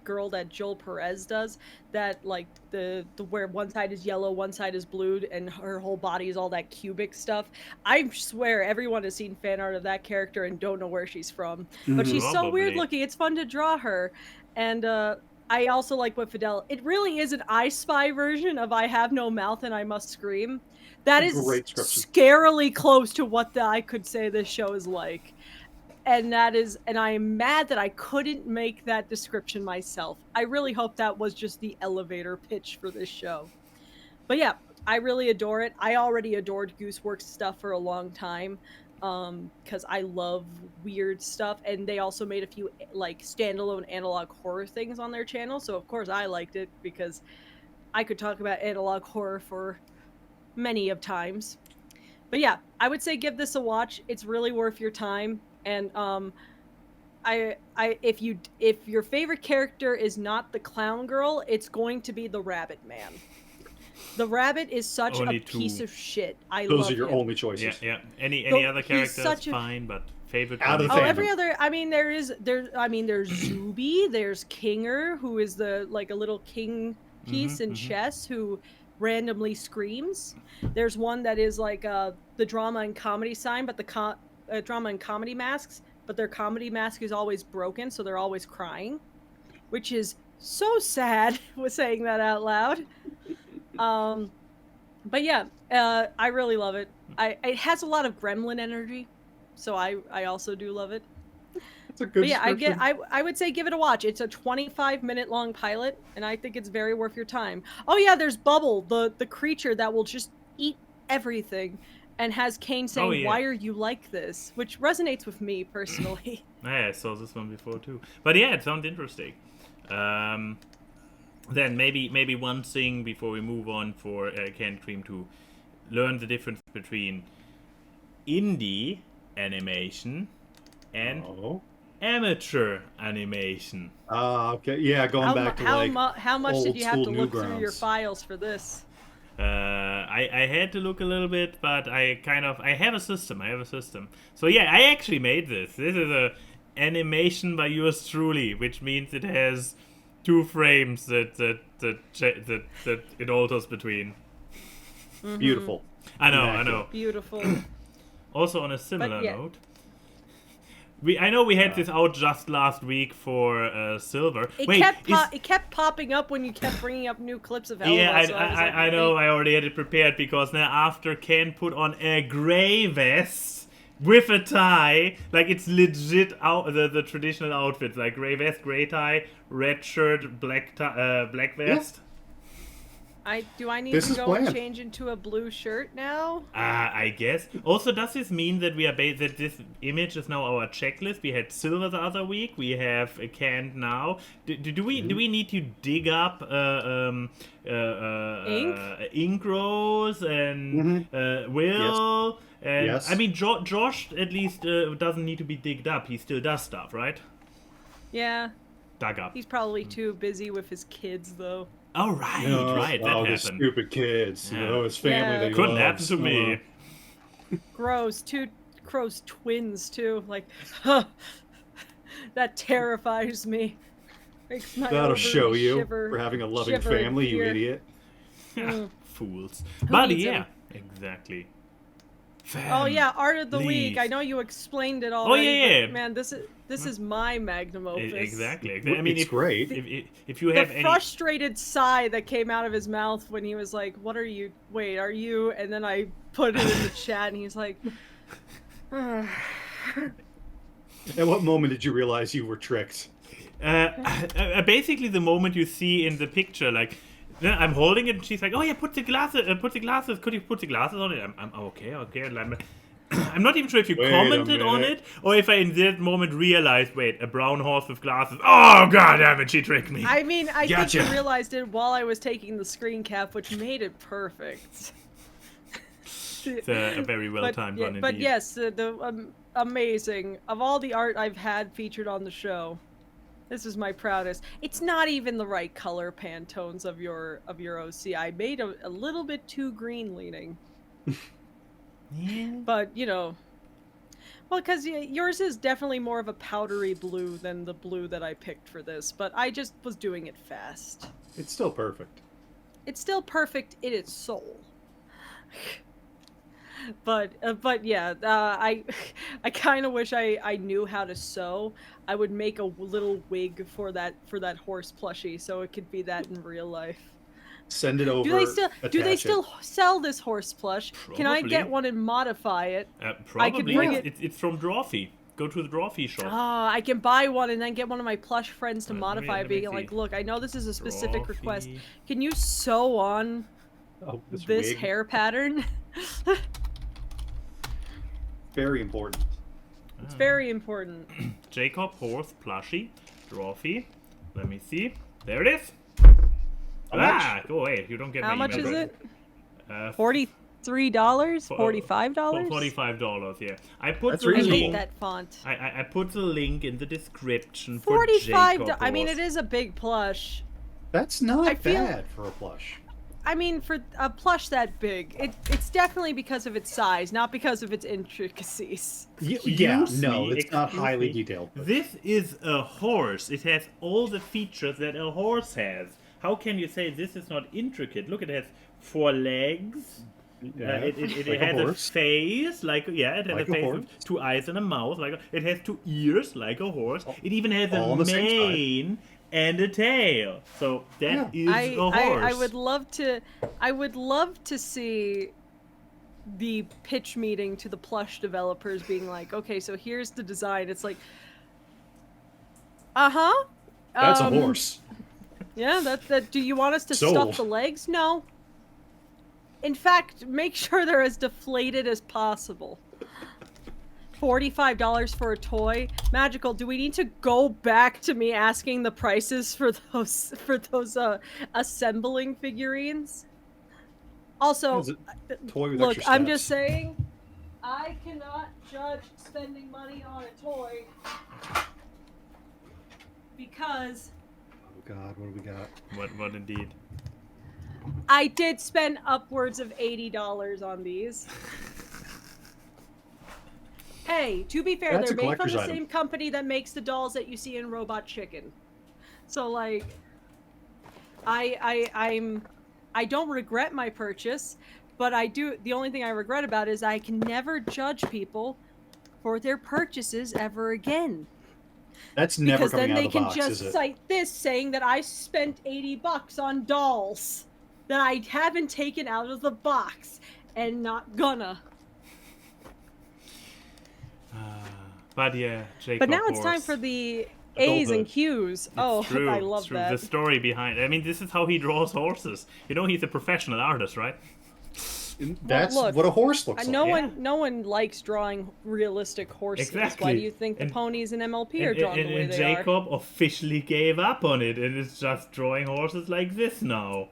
girl that Joel Perez does, that like the where one side is yellow, one side is blue, and her whole body is all that cubic stuff. I swear everyone has seen fan art of that character and don't know where she's from. But she's so weird looking. It's fun to draw her. And I also like what Fidel, it really is an I Spy version of I Have No Mouth and I Must Scream. That is scarily close to what I could say this show is like. And I am mad that I couldn't make that description myself. I really hope that was just the elevator pitch for this show. But yeah, I really adore it. I already adored Gooseworks stuff for a long time, because I love weird stuff. And they also made a few like standalone analog horror things on their channel. So of course I liked it because I could talk about analog horror for many of times. But yeah, I would say give this a watch. It's really worth your time. And if your favorite character is not the clown girl, it's going to be the rabbit man. The rabbit is such Only a piece two. of shit. I Those love are your him. only choices. Yeah. Any other He's characters such a- fine, but favorite Out of one the Oh, is- fandom. every other. I mean, there's Zuby. There's Kinger, who is like a little king piece in chess who randomly screams. There's one that is like the drama and comedy sign, but the drama and comedy masks, but their comedy mask is always broken, so they're always crying, which is so sad. Was saying that out loud. But yeah, I really love it. It has a lot of gremlin energy, so I also do love it. That's a good But yeah, description. I would say give it a watch. It's a 25-minute long pilot, and I think it's very worth your time. Oh yeah, there's Bubble, the creature that will just eat everything, and has Kane saying, Oh, yeah. "Why are you like this?" Which resonates with me personally. Yeah, I saw this one before too. But yeah, it sounds interesting. Then maybe one thing before we move on for Canned Cream to learn the difference between indie animation and Oh. amateur animation. Okay. Yeah, going back to How much did old you have to school look through your Newgrounds. files for this? I had to look a little bit, but I have a system. So yeah, I actually made this. This is a animation by yours truly, which means it has 2 frames that it alters between. Beautiful. I know. Immaculate. Beautiful. Also, on a similar yeah. note, I know we had this out just last week for Silver. It kept popping up when you kept bringing up new clips of Helluva. Yeah, so I was like, I know. wait. I already had it prepared because now after Ken put on a gray vest with a tie, like it's legit out the traditional outfits, like gray vest, gray tie, red shirt, black black vest. Do I need This to is go and planned. change into a blue shirt now? I guess. Also, does this mean that that this image is now our checklist? We had Silver the other week. We have a Canned now. Do we need to dig up Ink Rose and Will? And Yes. I mean, Josh at least doesn't need to be digged up. He still does stuff, right? Yeah, Dug up. he's probably too busy with his kids, though. Oh right, No, right. That oh, the happened. stupid kids. Yeah. Oh, his family. Yeah. They Couldn't happen loves. to me. Gross. 2 gross twins, too. Like, huh. That terrifies me. Makes my That'll ovaries show you shiver, for having a loving shiver in family, you fear. idiot. Fools. But needs yeah, him? exactly. Oh yeah, art of the week. I Leave. know you explained it already. yeah. But, man, this is my magnum opus. Exactly. I mean, It's great. If you The have any, frustrated sigh that came out of his mouth when he was like, "What are you? Wait, are you?" And then I put it in the chat, and he's like, At what moment did you realize you were tricked? basically the moment you see in the picture, like I'm holding it, and she's like, "Oh yeah, put the glasses. Could you put the glasses on it?" I'm okay. And I'm not even sure if you Wait a commented on minute. it or if I in that moment realized, wait, a brown horse with glasses. Oh god damn it, she tricked me. I mean, I think Gotcha. you realized it while I was taking the screen cap, which made it perfect. It's a very well timed one indeed. But yes, amazing. Of all the art I've had featured on the show, this is my proudest. It's not even the right color Pantones of your OC. I made a little bit too green leaning. Yeah. But, well, because yours is definitely more of a powdery blue than the blue that I picked for this, but I just was doing it fast. It's still perfect. It's still perfect in its soul. But yeah, I kind of wish I knew how to sew. I would make a little wig for that horse plushie so it could be that in real life. Send it over. Do they attach it. still sell this horse plush? Can I get Probably. one and modify it? Probably. bring It's from Drawfee. Go to the Drawfee shop. I can buy one and then get one of my plush friends to Let me- modify let me it, being like, see. look, I know this is a specific request. Drawfee. Can you sew on Oh, this wig. hair pattern? Very important. It's very important. Jacob Horse plushie. Drawfee. Let me see. There it is. How Go away. You don't get How my much email is address. it? $43? $45? $45, yeah. I put That's the I reasonable. hate link. that font. I put the link in the description for $45. Jacob I mean, Horse. it is a big plush. That's not I feel- bad for a plush. I mean, for a plush that big, it's definitely because of its size, not because of its intricacies. Excuse me, it's not excuse highly me. detailed. But... This is a horse. It has all the features that a horse has. How can you say this is not intricate? Look, it has 4 legs. Yeah, It like has a a horse. face, it has Like a a face horse. with 2 eyes and a mouth, it has 2 ears, like a horse. It even has all a on the same side. mane and a tail. So that is a horse. I would love to see the pitch meeting to the plush developers being like, okay, so here's the design. It's like, That's a horse. Yeah, that. Do you want us to Sold. stuff the legs? No. In fact, make sure they're as deflated as possible. $45 for a toy. Magical, do we need to go back to me asking the prices for those assembling figurines? Also, Toy with look, extra I'm just steps. saying, I cannot judge spending money on a toy because Oh God, what do we got? What indeed? I did spend upwards of $80 on these. Hey, to be fair, That's they're a made from collector's the item. same company that makes the dolls that you see in Robot Chicken. So like, I don't regret my purchase, but I do. The only thing I regret about it is I can never judge people for their purchases ever again. That's never Because coming then out they of the can box, just is it? cite this saying that I spent $80 on dolls that I haven't taken out of the box and not gonna. But yeah, Jacob. But now it's horse. time for the A's and Adulthood. Q's. Oh, It's true, I it's love true. that. The story behind. I mean, this is how he draws horses. You know, he's a professional artist, right? That's look, what a horse looks like. No Yeah. one likes drawing realistic horses. Exactly. Why do you think the And- ponies in MLP are drawn the way and they Jacob officially gave up on it and is just drawing horses like this now.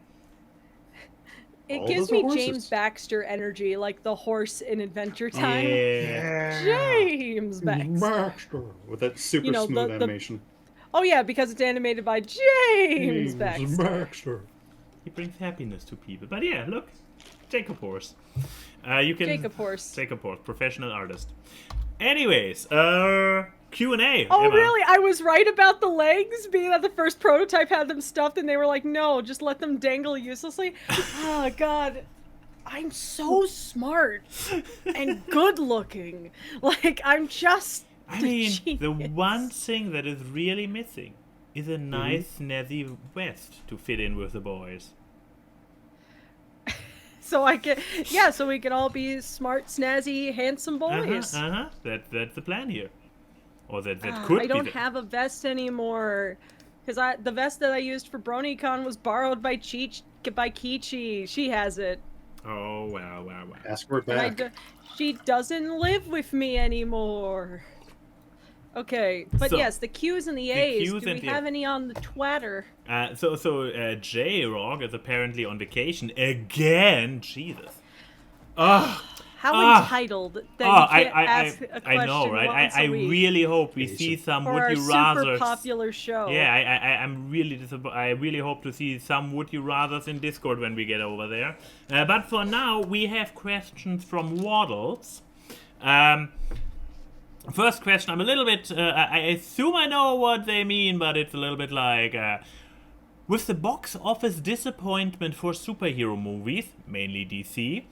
It All gives those are me James horses. Baxter energy, like the horse in Adventure Time. Yeah. James Baxter. With that super You know, smooth the- animation. Oh yeah, because it's animated by James Baxter. Baxter. He brings happiness to people. But yeah, look, Jacob horse. You can Jacob horse. Jacob horse, professional artist. Anyways, Q&A. Oh Emma. really? I was right about the legs, being that the first prototype had them stuffed and they were like, no, just let them dangle uselessly. Oh god. I'm so smart and good looking. Like, I'm just I mean, the genius. one thing that is really missing is a nice snazzy vest to fit in with the boys. So we can all be smart, snazzy, handsome boys. That's the plan here. Or that could be. I don't have a vest anymore. Because the vest that I used for BronyCon was borrowed by Kichi. She has it. Oh, wow. Ask for it And back. she doesn't live with me anymore. Okay, but So, yes, the Q's and the A's. Q's Do and we the have any on the Twatter? So J-Rock is apparently on vacation again. Jesus. Ugh. How entitled that you can't ask a question I know, right? once I a week really hope we Patient. see some for Would our You super Rather. popular show. Yeah, I'm really disappointed. I really hope to see some Would You Rathers in Discord when we get over there. But for now, we have questions from Waddles. First question, I'm a little bit, I assume I know what they mean, but it's a little bit like, with the box office disappointment for superhero movies, mainly DC,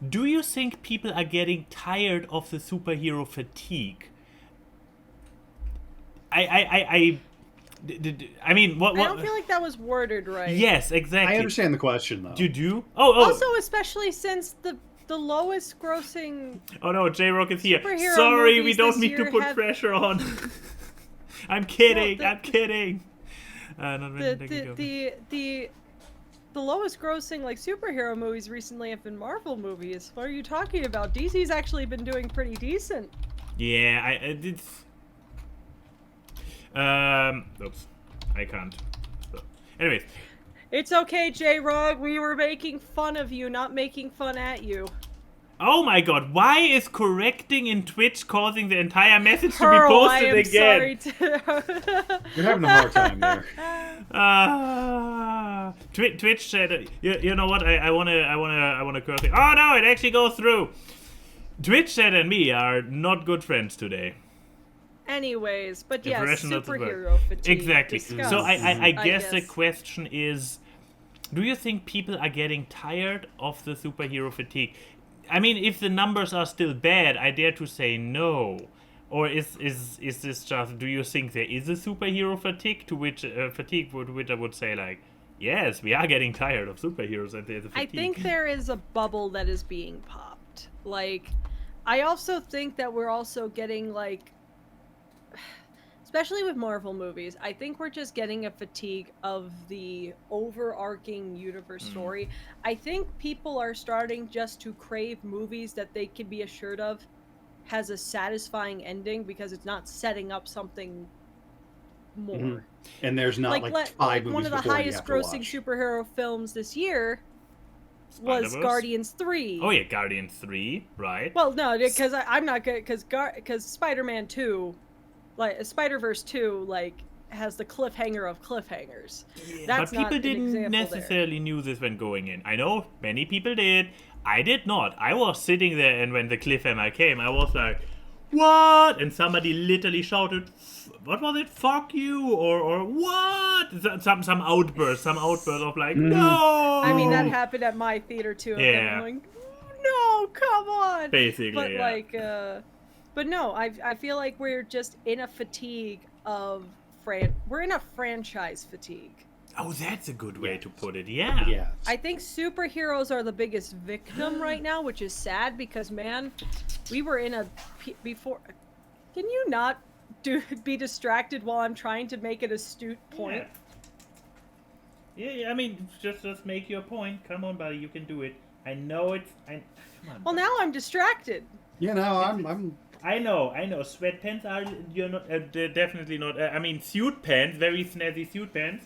do you think people are getting tired of the superhero fatigue? I mean, what? I don't feel like that was worded right. Yes, exactly. I understand the question, though. You do? Oh. Also, especially since the lowest grossing. Oh no, J-Rock is here. Superhero Sorry, we movies don't this need to year put have- pressure on. I'm kidding. No, I'm kidding. Not really thinking of it. The lowest grossing like superhero movies recently have been Marvel movies. What are you talking about? DC's actually been doing pretty decent. Yeah, it's. Oops, I can't. So, anyways, It's okay, J-Rog. We were making fun of you, not making fun at you. oh my God, why is correcting in Twitch causing the entire message to be Pearl, I posted am again? sorry to... You're having a hard time there. Twitch said, you know what? I wanna curse it. Oh no, it actually goes through. Twitch said and me are not good friends today. Anyways, but yes, Impression of the word. superhero fatigue. Exactly. Discuss. So I guess the guess. question is, do you think people are getting tired of the superhero fatigue? I mean, if the numbers are still bad, I dare to say no. Or is this just? Do you think there is a superhero fatigue? To which which I would say like, yes, we are getting tired of superheroes, and there's a fatigue. I think there is a bubble that is being popped. Like, I also think that we're also getting like, especially with Marvel movies, I think we're just getting a fatigue of the overarching universe story. I think people are starting just to crave movies that they can be assured of has a satisfying ending because it's not setting up something more. And there's not like 5 movies one of the before you highest have to grossing watch. superhero films this year was Spider-Verse? Guardians 3. Oh yeah, Guardians 3, right? Well, no, because I'm not good because Spider-Man 2, like Spider-Verse 2, like has the cliffhanger of cliffhangers. Yeah, That's but people not an didn't example necessarily knew this when going in. I know many people did. I did not. I was sitting there, and when the cliffhanger came, I was like, "What?" And somebody literally shouted, "What was it? Fuck you!" or "What?" Some outburst of like, "No!" I mean, that happened at my theater too. Of Yeah. them going, "No, come on!" Basically, but yeah. like, but no, I feel like we're just in a fatigue of we're in a franchise fatigue. Oh, that's a good way to put it. Yeah. Yeah. I think superheroes are the biggest victim right now, which is sad because, man, we were in a before. Can you not be distracted while I'm trying to make an astute point? Yeah. I mean, just make your point. Come on, buddy, you can do it. I know it's. Come on. Well, now I'm distracted. Yeah, no, I'm I know. Sweatpants are you're not they're definitely not. I mean, suit pants, very snazzy suit pants.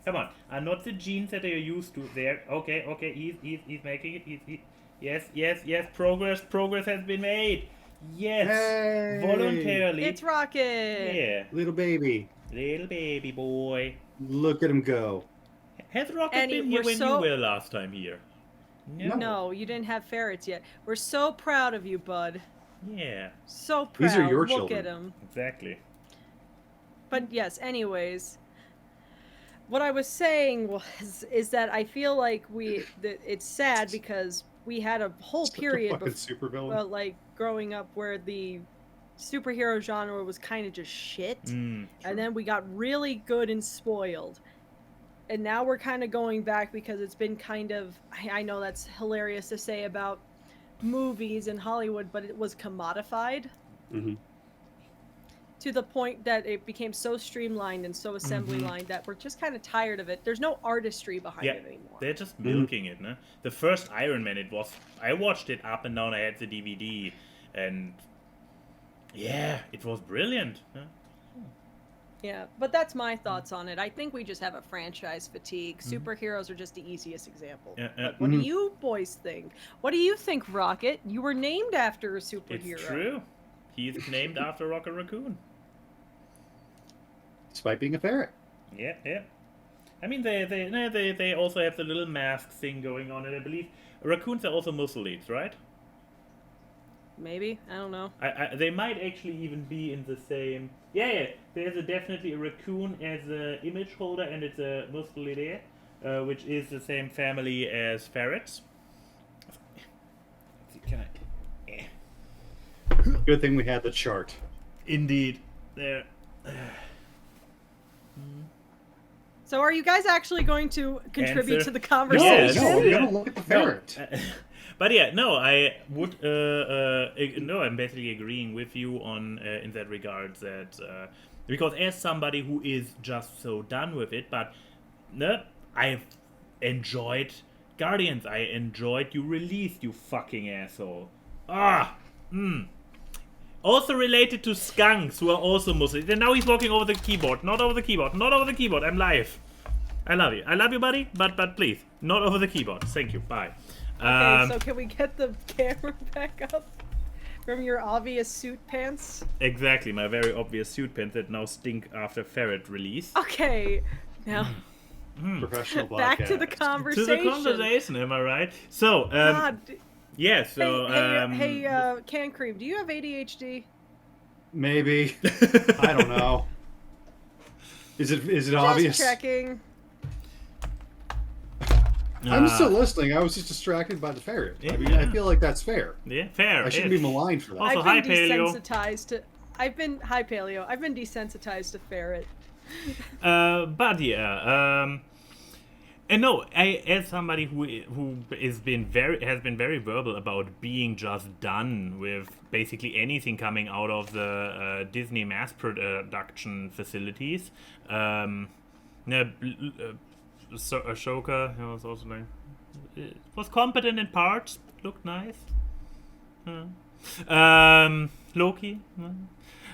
Come on, are not the jeans that you're used to. There. Okay. He's making it. Yes. Progress has been made. Yes. Hey! Voluntarily. It's Rocket. Yeah. little baby. Little baby boy. Look at him go. Has Rocket And been here we're when so- you were last time here? No, you didn't have ferrets yet. We're so proud of you, bud. Yeah. So proud. These are your Look children. at him. Exactly. But yes, anyways, what I was saying is that I feel like it's sad because we had a whole Such a period fucking supervillain. well, like growing up where the superhero genre was kind of just shit, and then we got really good and spoiled. And now we're kind of going back because it's been kind of, I know that's hilarious to say about movies in Hollywood, but it was commodified to the point that it became so streamlined and so assembly lined that we're just kind of tired of it. There's no artistry behind it anymore. They're just milking it, no? The first Iron Man, I watched it up and down, I had the DVD, and yeah, it was brilliant. Huh? Yeah, but that's my thoughts on it. I think we just have a franchise fatigue. Superheroes are just the easiest example. But what do you boys think? What do you think, Rocket? You were named after a superhero. It's true. He's named after Rocket Raccoon. Despite being a ferret. Yeah. I mean, they also have the little mask thing going on, and I believe raccoons are also muscelids, right? Maybe, I don't know. They might actually even be in the same. Yeah. There's definitely a raccoon as an image holder, and it's a mustelid, which is the same family as ferrets. Can I? Good thing we had the chart. Indeed. There. So are you guys actually going to contribute Answer. to the No, conversation? no, we gotta look at the ferret. But yeah, no, I would. No, I'm basically agreeing with you on in that regard. That because as somebody who is just so done with it, but no, I've enjoyed Guardians. I enjoyed you released, you fucking asshole. Also related to skunks, who are also Muslims. And now he's walking over the keyboard. Not over the keyboard. Not over the keyboard. I'm live. I love you. I love you, buddy. But please, not over the keyboard. Thank you. Bye. Okay, so can we get the camera back up from your obvious suit pants? Exactly, my very obvious suit pants that now stink after Ferret release. Okay, now Professional podcast. Back to the To conversation. the conversation, am I right? So, God. yeah, so... Hey, Can Cream, do you have ADHD? Maybe. I don't know. Is it obvious? Just checking. I'm still listening. I was just distracted by the ferret. I mean, I feel like that's fair. Yeah, fair. I shouldn't be maligned for that. Also, I've been hi, Paleo. desensitized to... Hi, Paleo. I've been desensitized to ferret. But yeah, and no, as somebody who has been very verbal about being just done with basically anything coming out of the Disney mass production facilities. Ashoka was also like, it was competent in parts, looked nice. Loki.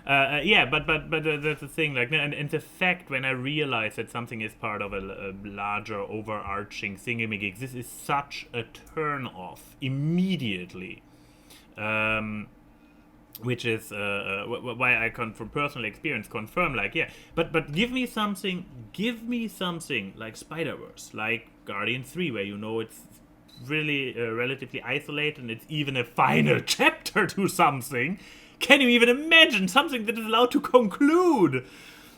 Yeah, but that's the thing, like, and the fact when I realize that something is part of a larger overarching thingamajig, this is such a turn off immediately, which is why I can from personal experience confirm, like, yeah, but give me something like Spider-Verse, like Guardian 3, where you know it's really relatively isolated and it's even a final chapter to something. Can you even imagine something that is allowed to conclude?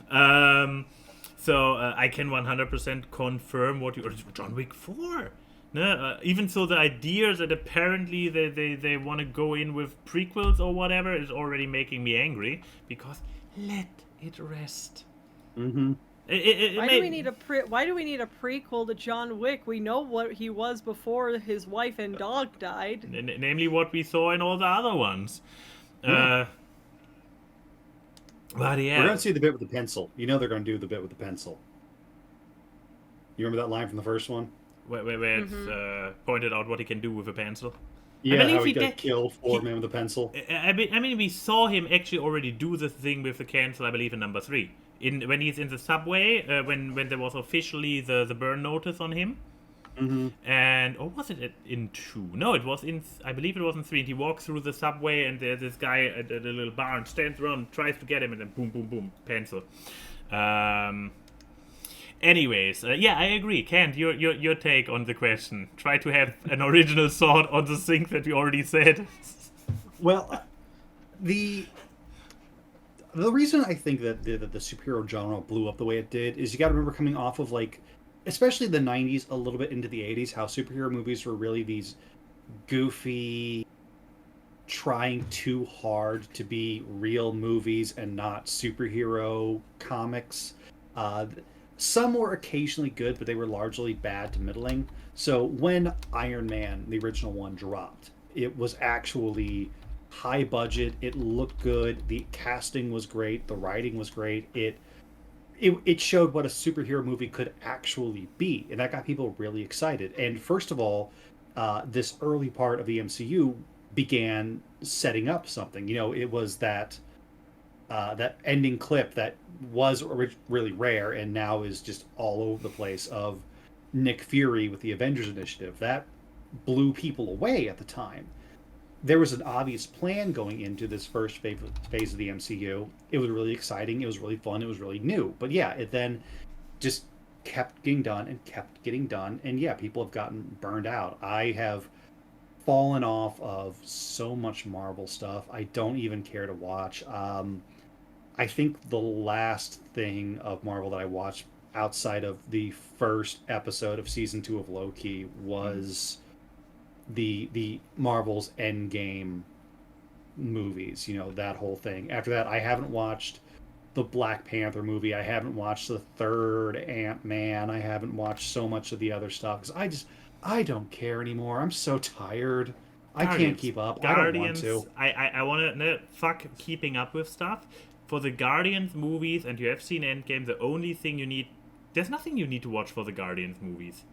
So I can 100% confirm what you... John Wick 4. No, even so, the idea that apparently they want to go in with prequels or whatever is already making me angry, because let it rest. Mm-hmm. Why do we need a prequel to John Wick? We know what he was before his wife and dog died. Namely what we saw in all the other ones. But yeah. We're going to see the bit with the pencil. You know they're going to do the bit with the pencil. You remember that line from the first one? Where it's pointed out what he can do with a pencil? Yeah, how he got killed for him with a pencil. I mean, we saw him actually already do this thing with the cancel, I believe, in number 3. When he's in the subway, when there was officially the burn notice on him. Mm-hmm. And or was it in 2? No, it was in. I believe it was in 3. And he walks through the subway, and there's this guy at the little bar and stands around, tries to get him, and then boom, boom, boom, pencil. Anyways, yeah, I agree. Kent, your take on the question. Try to have an original thought on the things that we already said. Well, the reason I think that the superhero genre blew up the way it did is you got to remember coming off of, like, especially the 90s, a little bit into the 80s, how superhero movies were really these goofy, trying too hard to be real movies and not superhero comics. Some were occasionally good, but they were largely bad to middling. So when Iron Man, the original one, dropped, it was actually high budget. It looked good. The casting was great. The writing was great. It showed what a superhero movie could actually be, and that got people really excited. And first of all, this early part of the MCU began setting up something. You know, it was that ending clip that was really rare and now is just all over the place of Nick Fury with the Avengers Initiative. That blew people away at the time. There was an obvious plan going into this first phase of the MCU. It was really exciting. It was really fun. It was really new. But yeah, it then just kept getting done and kept getting done. And yeah, people have gotten burned out. I have fallen off of so much Marvel stuff. I don't even care to watch. I think the last thing of Marvel that I watched outside of the first episode of season 2 of Loki was the Marvel's Endgame movies, you know, that whole thing. After that, I haven't watched the Black Panther movie. I haven't watched the third Ant-Man. I haven't watched so much of the other stuff because I don't care anymore. I'm so tired. I can't keep up. Guardians, I don't want to. I want to fuck keeping up with stuff. For the Guardians movies, and you have seen Endgame, the only thing you need... There's nothing you need to watch for the Guardians movies.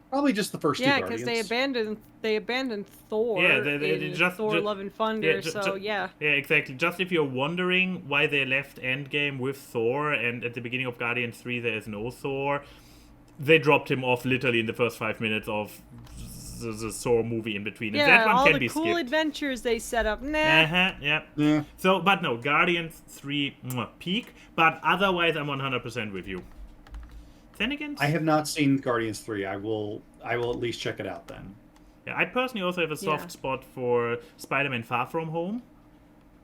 Probably just the first two Guardians. Yeah, because they abandoned Thor. Yeah, in Thor: Love and Thunder. Yeah. Yeah, exactly. Just if you're wondering why they left Endgame with Thor, and at the beginning of Guardians 3 there is no Thor, they dropped him off literally in the first 5 minutes of the Thor movie in between. Yeah, and that one all can the be cool skipped. adventures they set up. Nah. Yeah. So, but no, Guardians 3 peak. But otherwise, I'm 100% with you. Then again, I have not seen Guardians 3. I will at least check it out then. yeah, I personally also have a soft spot for Spider-Man Far From Home.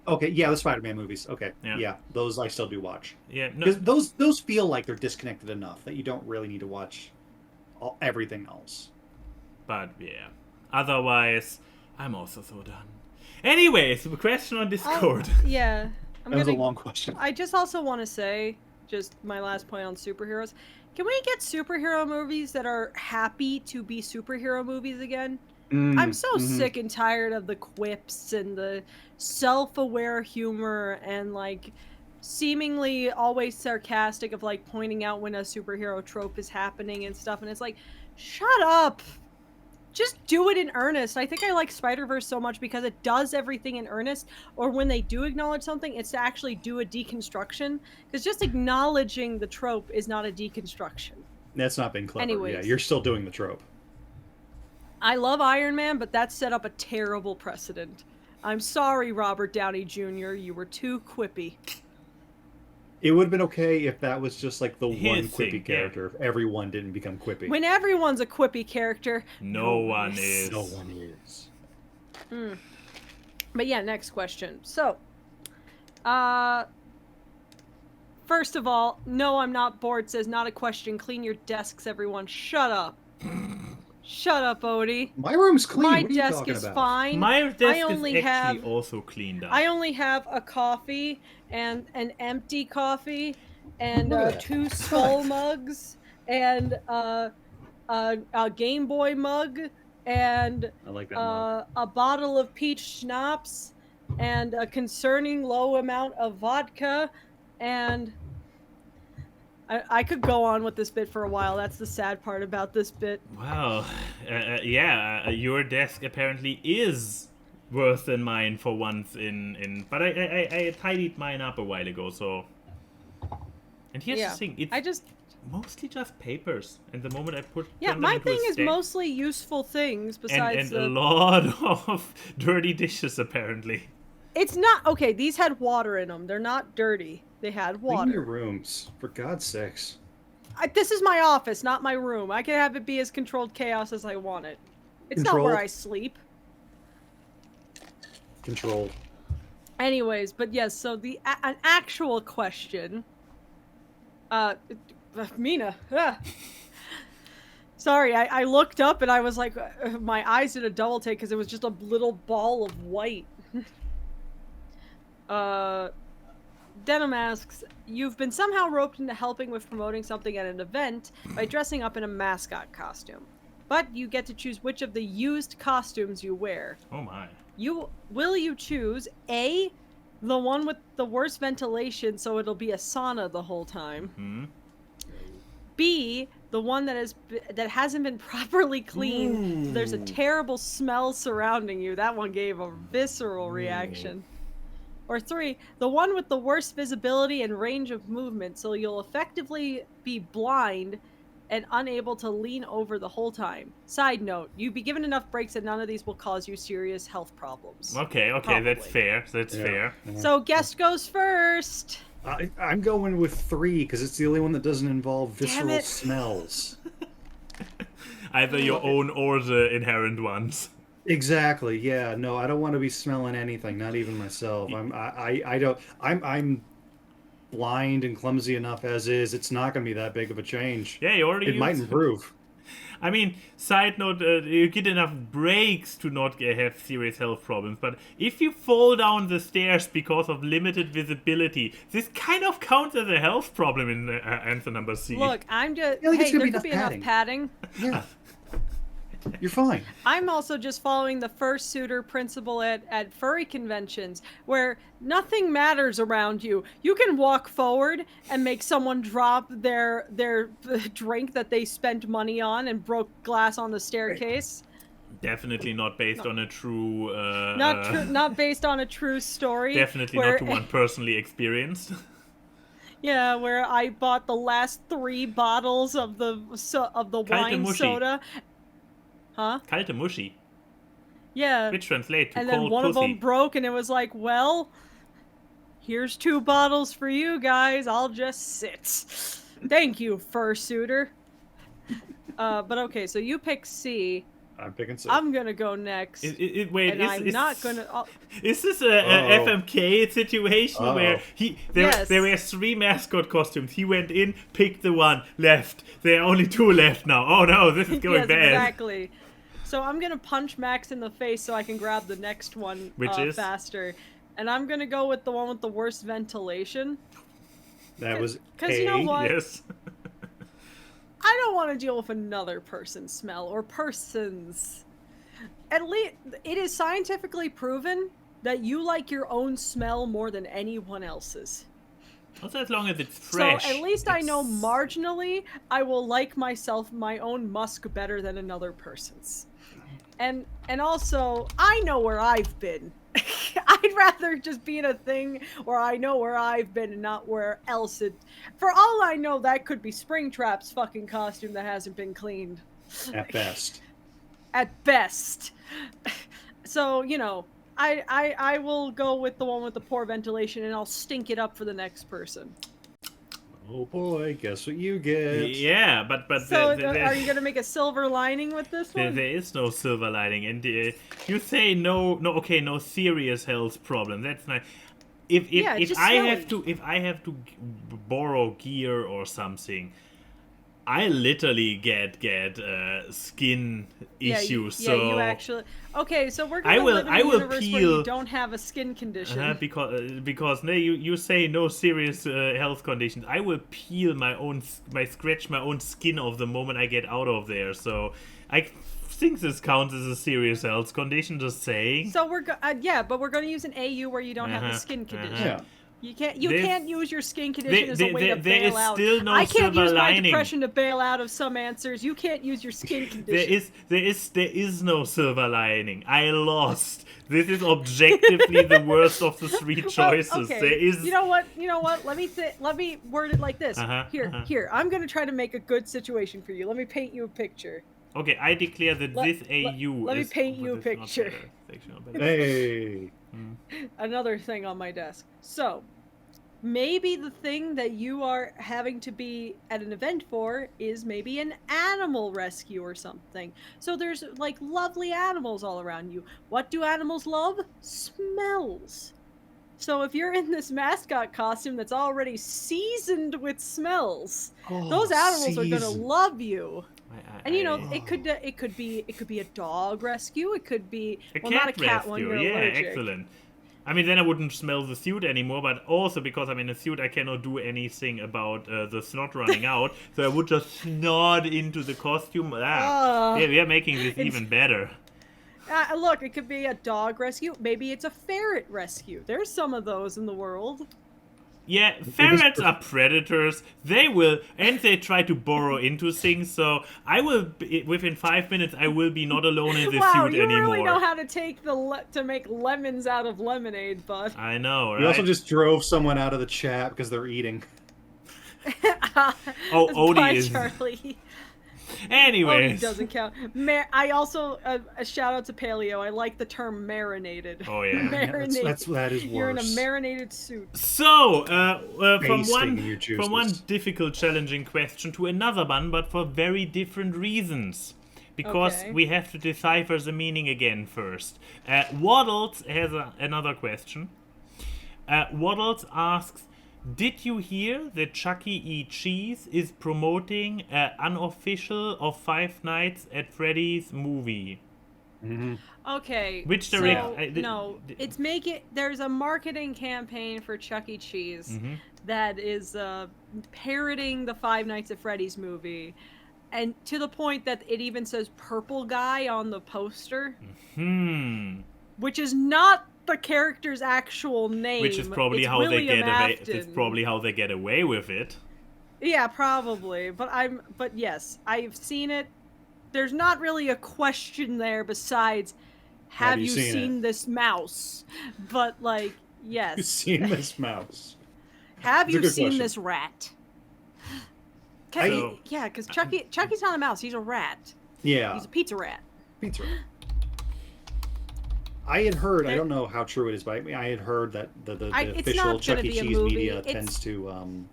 Okay, yeah, the Spider-Man movies. Okay, Yeah. yeah, those I still do watch. Yeah, no, Because those feel like they're disconnected enough that you don't really need to watch everything else. but yeah. Otherwise, I'm also so done. Anyways, the question on Discord. Yeah. That was a long question. I just also want to say, just my last point on superheroes. Can we get superhero movies that are happy to be superhero movies again? I'm so sick and tired of the quips and the self-aware humor and like seemingly always sarcastic of like pointing out when a superhero trope is happening and stuff, and it's like, shut up. Just do it in earnest. I think I like Spider-Verse so much because it does everything in earnest, or when they do acknowledge something, it's to actually do a deconstruction, because just acknowledging the trope is not a deconstruction. That's not been clever. Anyways. Yeah, you're still doing the trope. I love Iron Man, but that set up a terrible precedent. I'm sorry, Robert Downey Jr., you were too quippy. It would have been okay if that was just like the Hissing, one quippy character, if everyone didn't become quippy. When everyone's a quippy character, No one is. No one is. But yeah, next question. So, first of all, no, I'm not bored says not a question. Clean your desks, everyone. Shut up. Shut up, Odie. My room's clean. My What are you desk talking is about? fine. My desk I only is actually have also cleaned up. I only have a coffee and an empty coffee and Look at that. 2 skull mugs and a Game Boy mug and I like that mug. a bottle of peach schnapps and a concerning low amount of vodka, and I could go on with this bit for a while. That's the sad part about this bit. Wow. Yeah, your desk apparently is worse than mine for once in but I tidied mine up a while ago, so. And here's the thing, it's mostly just papers. And the moment I turn them my into a thing is stack, mostly useful things besides and a lot of dirty dishes apparently. It's not okay. These had water in them. They're not dirty. They had Clean your water. rooms, for God's sakes. This is my office, not my room. I can have it be as controlled chaos as I want it. It's not where Controlled. I sleep. Control. Anyways, but yes. So an actual question. Mina. Sorry, I looked up and I was like, my eyes did a double take because it was just a little ball of white. Denim asks, you've been somehow roped into helping with promoting something at an event by dressing up in a mascot costume. But you get to choose which of the used costumes you wear. Oh my. Will you choose A, the one with the worst ventilation so it'll be a sauna the whole time? Hmm? B, the one that hasn't been properly cleaned. So there's a terrible smell surrounding you. That one gave a visceral reaction. Or 3, the one with the worst visibility and range of movement, so you'll effectively be blind and unable to lean over the whole time. Side note, you'd be given enough breaks that none of these will cause you serious health problems. Okay, Probably. that's fair. That's fair. Yeah. So guest goes first. I'm going with 3 because it's the only one that doesn't involve Damn visceral it. smells. Either your own or the inherent ones. Exactly. Yeah. No, I don't want to be smelling anything. Not even myself. I'm blind and clumsy enough as is. It's not going to be that big of a change. Yeah, you already It might improve. I mean, side note, you get enough breaks to not have serious health problems, but if you fall down the stairs because of limited visibility, this kind of counts as a health problem in answer number C. Look, I'm just... Yeah, like it's hey, gonna there be could be enough enough padding. Yeah. You're fine. I'm also just following the fursuiter principle at furry conventions, where nothing matters around you. You can walk forward and make someone drop their drink that they spent money on and broke glass on the staircase. Definitely not based on a true... Not based on a true story. Definitely where, not to one personally experienced. Yeah, where I bought the last 3 bottles of the wine Kalte soda. Huh? Kalte Muschi. Yeah. Which translate to And cold then one pussy. of them broke, and it was like, well, here's 2 bottles for you guys. I'll just sit. Thank you, fursuiter. But okay, so you pick C. I'm picking C. I'm gonna go next. Wait, and I'm not gonna. Is this a FMK situation where there were 3 mascot costumes? He went in, picked the one, left. There are only 2 left now. Oh no, this is going yes, bad. Exactly. So I'm gonna punch Max in the face so I can grab the next one faster. And I'm gonna go with the one with the worst ventilation. That was because you know what? Yes. I don't want to deal with another person's smell or persons. At least it is scientifically proven that you like your own smell more than anyone else's. Also, as long as it's fresh. So at least I know marginally I will like my own musk better than another person's. And also, I know where I've been. I'd rather just be in a thing where I know where I've been and not where else it... For all I know, that could be Springtrap's fucking costume that hasn't been cleaned. At best. At best. So, you know, I will go with the one with the poor ventilation and I'll stink it up for the next person. Oh boy, guess what you get? Yeah, but so are you gonna make a silver lining with this one? There is no silver lining, and you say no serious health problem. That's not. If I have to borrow gear or something, I literally get skin issues. Yeah, so you actually. Okay, so we're gonna live in a universe where you don't have a skin condition. Because you say no serious health conditions. I will scratch my own skin off the moment I get out of there. So I think this counts as a serious health condition. Just saying. So but we're gonna use an AU where you don't have the skin condition. Yeah. You can't use your skin condition as a way to there bail is out. still no I can't silver use my lining. depression to bail out of some answers. You can't use your skin condition. There is no silver lining. I lost. This is objectively the worst of the 3 choices. Well, okay. There is. You know what? Let me word it like this. Here. I'm gonna try to make a good situation for you. Let me paint you a picture. Okay, I declare that this AU let me paint you a picture. Hey. Another thing on my desk. So, maybe the thing that you are having to be at an event for is maybe an animal rescue or something. So there's like lovely animals all around you. What do animals love? Smells. So if you're in this mascot costume that's already seasoned with smells, those animals are gonna love you. And you know, it could be a dog rescue. It could be not a cat rescue. one. You're yeah, allergic. Excellent. I mean, then I wouldn't smell the suit anymore, but also because I'm in a suit, I cannot do anything about the snot running out. So I would just snot into the costume. We are making this even better. Look, it could be a dog rescue. Maybe it's a ferret rescue. There's some of those in the world. Yeah, ferrets are predators. They try to burrow into things. So I will, within 5 minutes, I will be not alone in this suit anymore. Wow, you really know how to make lemons out of lemonade, bud. I know, right? You also just drove someone out of the chat because they're eating. Odie is. Charlie. Anyways. Odie doesn't count. I also a shout out to Paleo. I like the term marinated. Oh yeah, marinated. That is worse. You're in a marinated suit. So, from one difficult, challenging question to another one, but for very different reasons. Because we have to decipher the meaning again first. Waddles has another question. Waddles asks, did you hear that Chuck E. Cheese is promoting an unofficial of Five Nights at Freddy's movie? Mm-hmm. Okay. Which there's a marketing campaign for Chuck E. Cheese that is parroting the Five Nights at Freddy's movie. And to the point that it even says purple guy on the poster. Which is not the character's actual name. Which is probably how they get away. It's probably how they get away with it. Yeah, probably. But yes, I've seen it. There's not really a question there besides, have you seen this mouse? But like, yes. You've seen this mouse. Have you seen this rat? Yeah, because Chucky's not a mouse. He's a rat. Yeah. He's a pizza rat. Pizza rat. I had heard, I don't know how true it is, but I had heard that the official Chuck E. Cheese media tends to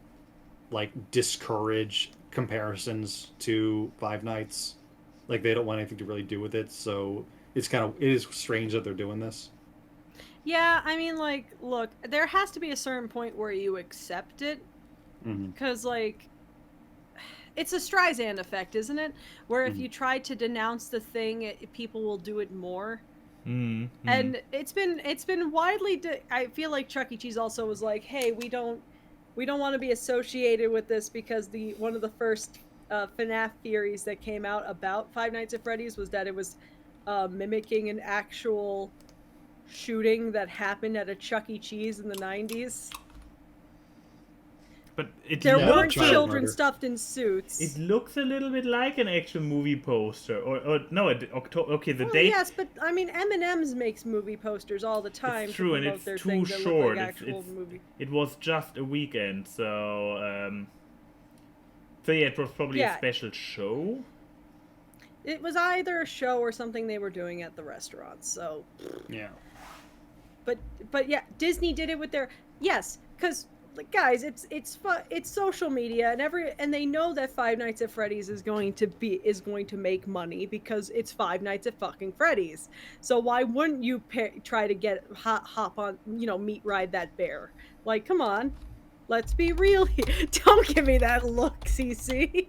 like discourage comparisons to Five Nights. Like they don't want anything to really do with it, so it is strange that they're doing this. Yeah, I mean, like, look, there has to be a certain point where you accept it, because like, it's a Streisand effect, isn't it? Where if you try to denounce the thing, people will do it more. And it's been widely. I feel like Chuck E. Cheese also was like, "Hey, we don't want to be associated with this because one of the first FNAF theories that came out about Five Nights at Freddy's was that it was mimicking an actual shooting that happened at a Chuck E. Cheese in the 90s." But There weren't child children murder. stuffed in suits. It looks a little bit like an actual movie poster, or no, okay, the Well, date. yes, but I mean, M&M's makes movie posters all the time. It's true, to and promote it's their too things that short. Look like actual movie. It was just a weekend, so yeah, it was probably a special show. It was either a show or something they were doing at the restaurant. So Yeah. But yeah, Disney did it with their because like, guys, it's social media and they know that Five Nights at Freddy's is going to make money because it's Five Nights at fucking Freddy's. So why wouldn't you try to get hop on, meat ride that bear? Like, come on, let's be real here. Don't give me that look, CC.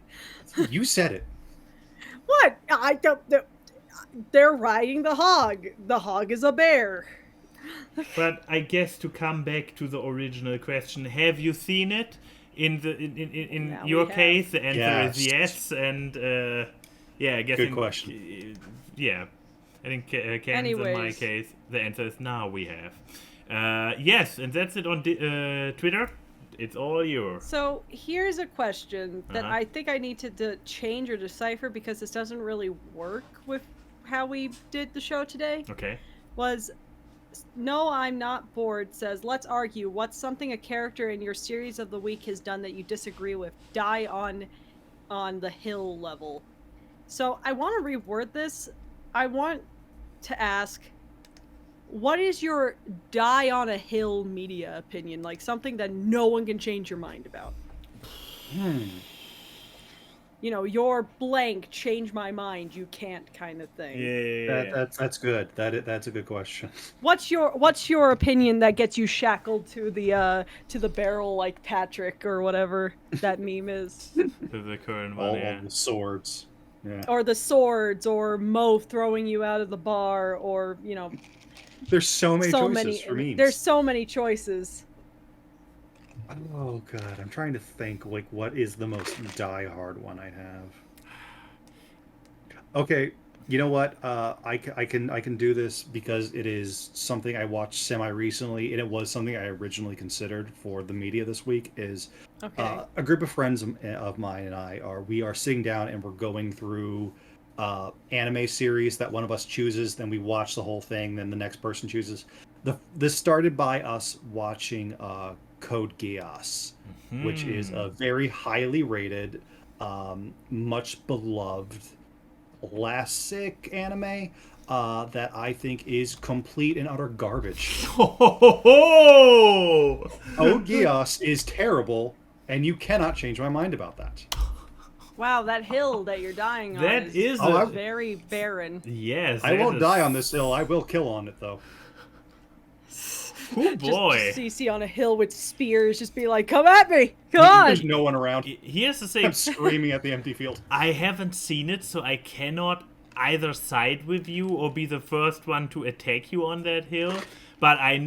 You said it. What? I don't. They're riding the hog. The hog is a bear. But I guess to come back to the original question, have you seen it? In Now your we have. case, the answer is Yes. yes, and yeah, I guess Good question. Yeah, I think Ken's in my Anyways. case, the answer is now we have. Yes, and that's it on Twitter. It's all yours. So here's a question that Uh-huh. I think I need to change or decipher because this doesn't really work with how we did the show today. Okay. Was No, I'm not bored says, let's argue. What's something a character in your series of the week has done that you disagree with? Die on the hill level. So I want to reword this. I want to ask, what is your die on a hill media opinion? Like something that no one can change your mind about. Your blank, change my mind, you can't kind of thing. Yeah. That's good. That's a good question. What's your opinion that gets you shackled to the barrel like Patrick or whatever that meme is? The current one, All yeah. the swords. Yeah. Or the swords, or Mo throwing you out of the bar, or There's so many choices for memes. There's so many choices. Oh god, I'm trying to think like what is the most die-hard one I have. Okay, you know what? I can do this because it is something I watched semi-recently, and it was something I originally considered for the media this week. Is a group of friends of mine and we are sitting down and we're going through anime series that one of us chooses, then we watch the whole thing, then the next person chooses. This started by us watching Code Geass, which is a very highly rated, much beloved classic anime that I think is complete and utter garbage. Code Geass is terrible, and you cannot change my mind about that. Wow, that hill that you're dying on That is very barren. Yes. I won't die on this hill. I will kill on it, though. Oh boy. Just CC on a hill with spears, just be like, come at me! Come on! There's no one around. Here's the thing. I'm screaming at the empty field. I haven't seen it, so I cannot either side with you or be the first one to attack you on that hill. But I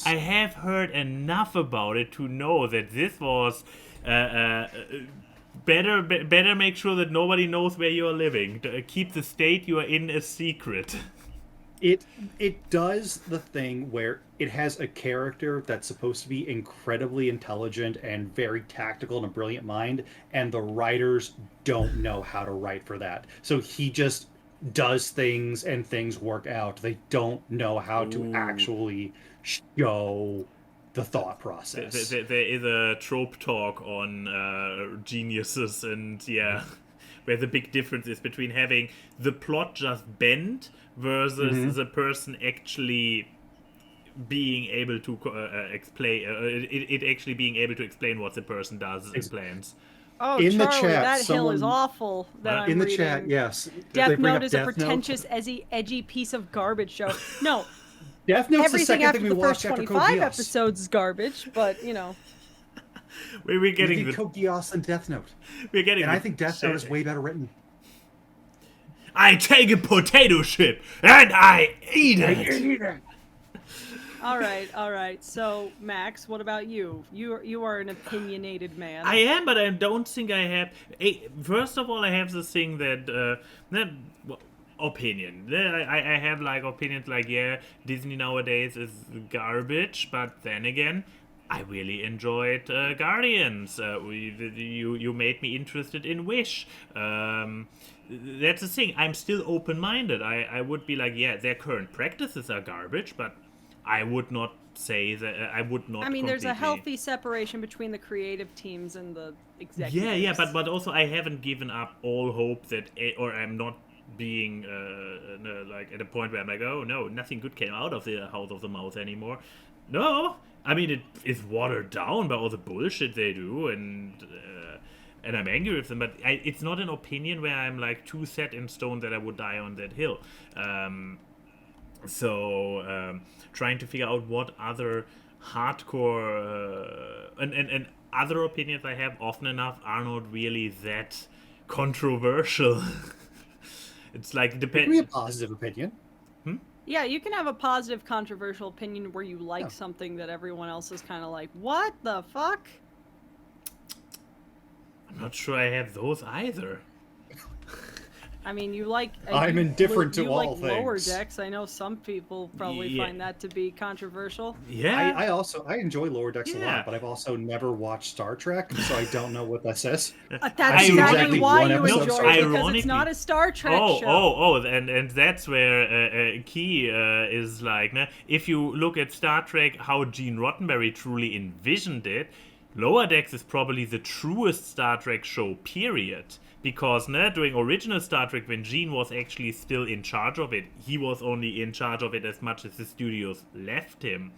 have heard enough about it to know that this was better make sure that nobody knows where you are living. Keep the state you are in a secret. It does the thing where it has a character that's supposed to be incredibly intelligent and very tactical and a brilliant mind, and the writers don't know how to write for that. So he just does things and things work out. They don't know how to actually show the thought process. There is a trope talk on geniuses, and yeah, where the big difference is between having the plot just bend versus the person actually being able to explain it actually being able to explain what the person does and plans. Oh, In the Charlie, chat, that hill is someone- awful that I'm In the reading. chat, yes. They Death bring up Note is a Death Note. pretentious, edgy piece of garbage show. No, Death Note's the everything second after thing we the first watched after 25 Code Geass. episodes is garbage, but, you know. We're We getting did the Code Geass and Death Note. we're getting And the- I think Death Note is way better written. I take a potato chip and I eat it. All right. So, Max, what about you? You are an opinionated man. I am, but I don't think I have. First of all, I have this thing opinion. I have like opinions like, yeah, Disney nowadays is garbage, but then again, I really enjoyed Guardians. You made me interested in Wish. That's the thing. I'm still open-minded. I would be like, yeah, their current practices are garbage, but I would not say that. I would not. I mean, there's a completely- healthy separation between the creative teams and the executives. Yeah, but also I haven't given up all hope that, or I'm not being like at a point where I'm like, oh no, nothing good came out of the House of the Mouse anymore. No, I mean it is watered down by all the bullshit they do, and I'm angry with them. But it's not an opinion where I'm like too set in stone that I would die on that hill. So trying to figure out what other hardcore and other opinions I have often enough are not really that controversial. It's like It can be a depend. positive opinion. Yeah, you can have a positive, controversial opinion where you like Yeah. something that everyone else is kind of like, what the fuck? I'm not sure I have those either. I mean, you like. I'm indifferent to you all like Lower things. Decks. I know some people probably Yeah. find that to be controversial. Yeah. I enjoy Lower Decks a Yeah. lot, but I've also never watched Star Trek, so I don't know what that says. That's I've seen exactly exactly why one you episode of enjoy Star it, Trek. because it's Ironically- not a Star Trek show. And that's where Key is like, nah, if you look at Star Trek, how Gene Roddenberry truly envisioned it, Lower Decks is probably the truest Star Trek show, period. Because during original Star Trek, when Gene was actually still in charge of it, he was only in charge of it as much as the studios left him.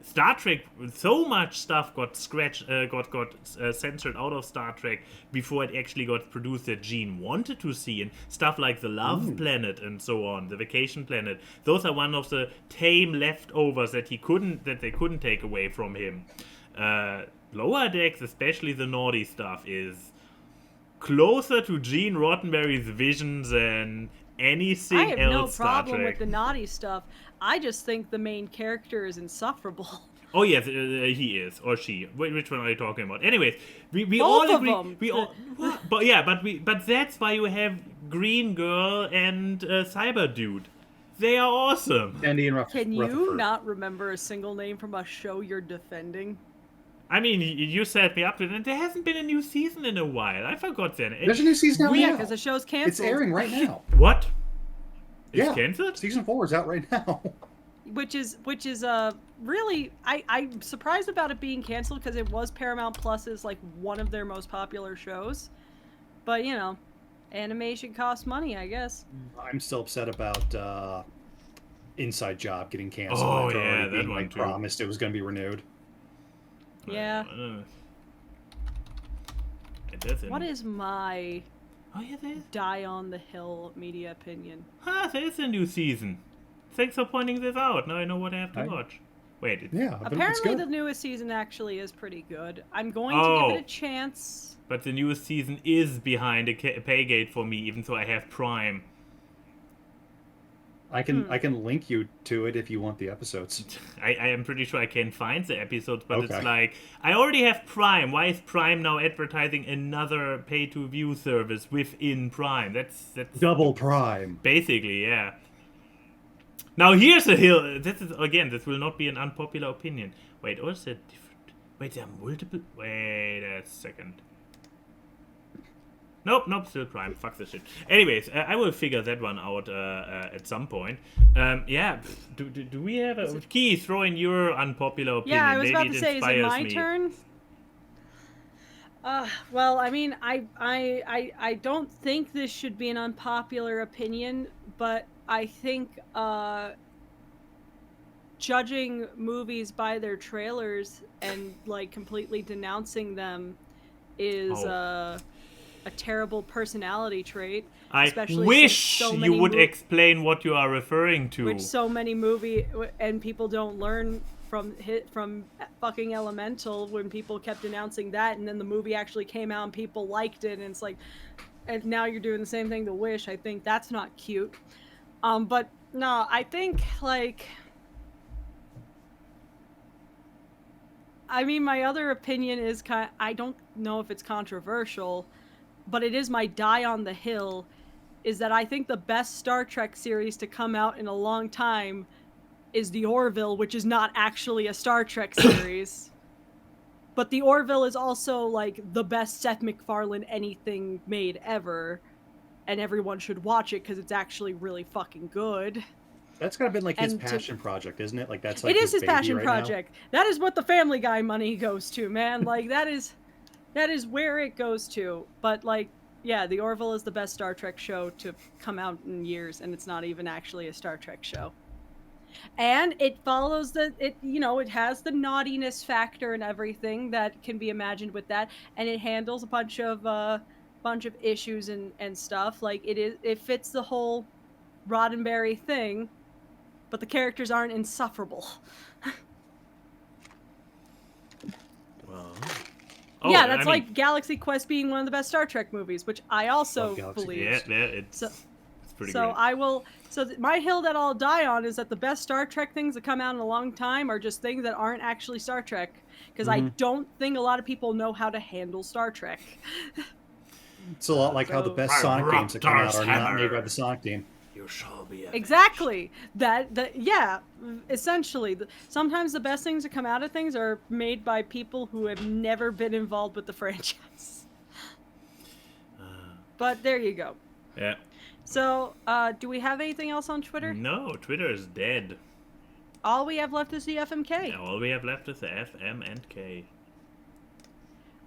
Star Trek, so much stuff got censored out of Star Trek before it actually got produced that Gene wanted to see, and stuff like the Love Planet and so on, the Vacation Planet. Those are one of the tame leftovers that they couldn't take away from him. Lower Decks, especially the naughty stuff, is closer to Gene Roddenberry's vision than anything I have no else Star problem Trek. with the naughty stuff. I just think the main character is insufferable. Oh yes, he is, or she. Which one are you talking about? Anyways, we Both all of agree. them. We all, what? But that's why you have Green Girl and Cyber Dude. They are awesome. Andy and Can you Rutherford. not remember a single name from a show you're defending? I mean, you set me up to it, and there hasn't been a new season in a while. I forgot that. There's a new season out Yeah, now. because the show's It's canceled. airing right now. What? It's Yeah. cancelled? Season 4 is out right now. Which is really I'm surprised about it being canceled because it was Paramount Plus's like one of their most popular shows. But you know, animation costs money, I guess. I'm still upset about Inside Job getting canceled. Oh, after yeah, already that being, one like, too. promised it was going to be renewed. Yeah. It doesn't. What is my Oh yeah, there is. die on the hill media opinion? There is a new season. Thanks for pointing this out. Now I know what I have to I- watch. Wait, it's, Yeah, but it's Apparently, good. the newest season actually is pretty good. I'm going to give it a chance. but the newest season is behind a pay gate for me, even though I have Prime. I can link you to it if you want the episodes. I am pretty sure I can find the episodes, but it's Okay. like, I already have Prime. Why is Prime now advertising another pay-to-view service within Prime? That's Double Prime. basically, yeah. Now here's a hill. This will not be an unpopular opinion. Wait, or is it different? Wait, there are multiple. Wait a second. Nope, still Prime. Fuck this shit. Anyways, I will figure that one out at some point. Yeah, do we have a Key? Throw in your unpopular opinion. Yeah, I was Maybe about it to say, is it inspires my me. turn? Well, I mean, I don't think this should be an unpopular opinion, but I think judging movies by their trailers and like completely denouncing them is a terrible personality trait. I especially wish so you many would explain what you are referring to. Which so many and people don't learn from fucking Elemental when people kept announcing that, and then the movie actually came out and people liked it, and it's like, and now you're doing the same thing to Wish. I think that's not cute. But no, I think like. I mean, my other opinion is I don't know if it's controversial, but it is my die on the hill, is that I think the best Star Trek series to come out in a long time is The Orville, which is not actually a Star Trek series. But The Orville is also, like, the best Seth MacFarlane anything made ever, and everyone should watch it because it's actually really fucking good. That's kind of been like his passion project, isn't it? Like that's like it is his passion right project. Now. That is what the Family Guy money goes to, man. Like that is where it goes to. But like, yeah, The Orville is the best Star Trek show to come out in years, and it's not even actually a Star Trek show. And it follows it has the naughtiness factor and everything that can be imagined with that, and it handles a bunch of issues and stuff. Like it fits the whole Roddenberry thing. But the characters aren't insufferable. Well, yeah, that's like Galaxy Quest being one of the best Star Trek movies, which I also believe. Yeah, it's pretty so great. I will. So my hill that I'll die on is that the best Star Trek things that come out in a long time are just things that aren't actually Star Trek, because I don't think a lot of people know how to handle Star Trek. It's a lot like how the best Sonic games that come out are not made by the Sonic team. You shall be exactly yeah, essentially sometimes the best things that come out of things are made by people who have never been involved with the franchise. But there you go. Yeah. So do we have anything else on Twitter? No, Twitter is dead. All we have left is the FMK. Yeah, all we have left is the FM and K.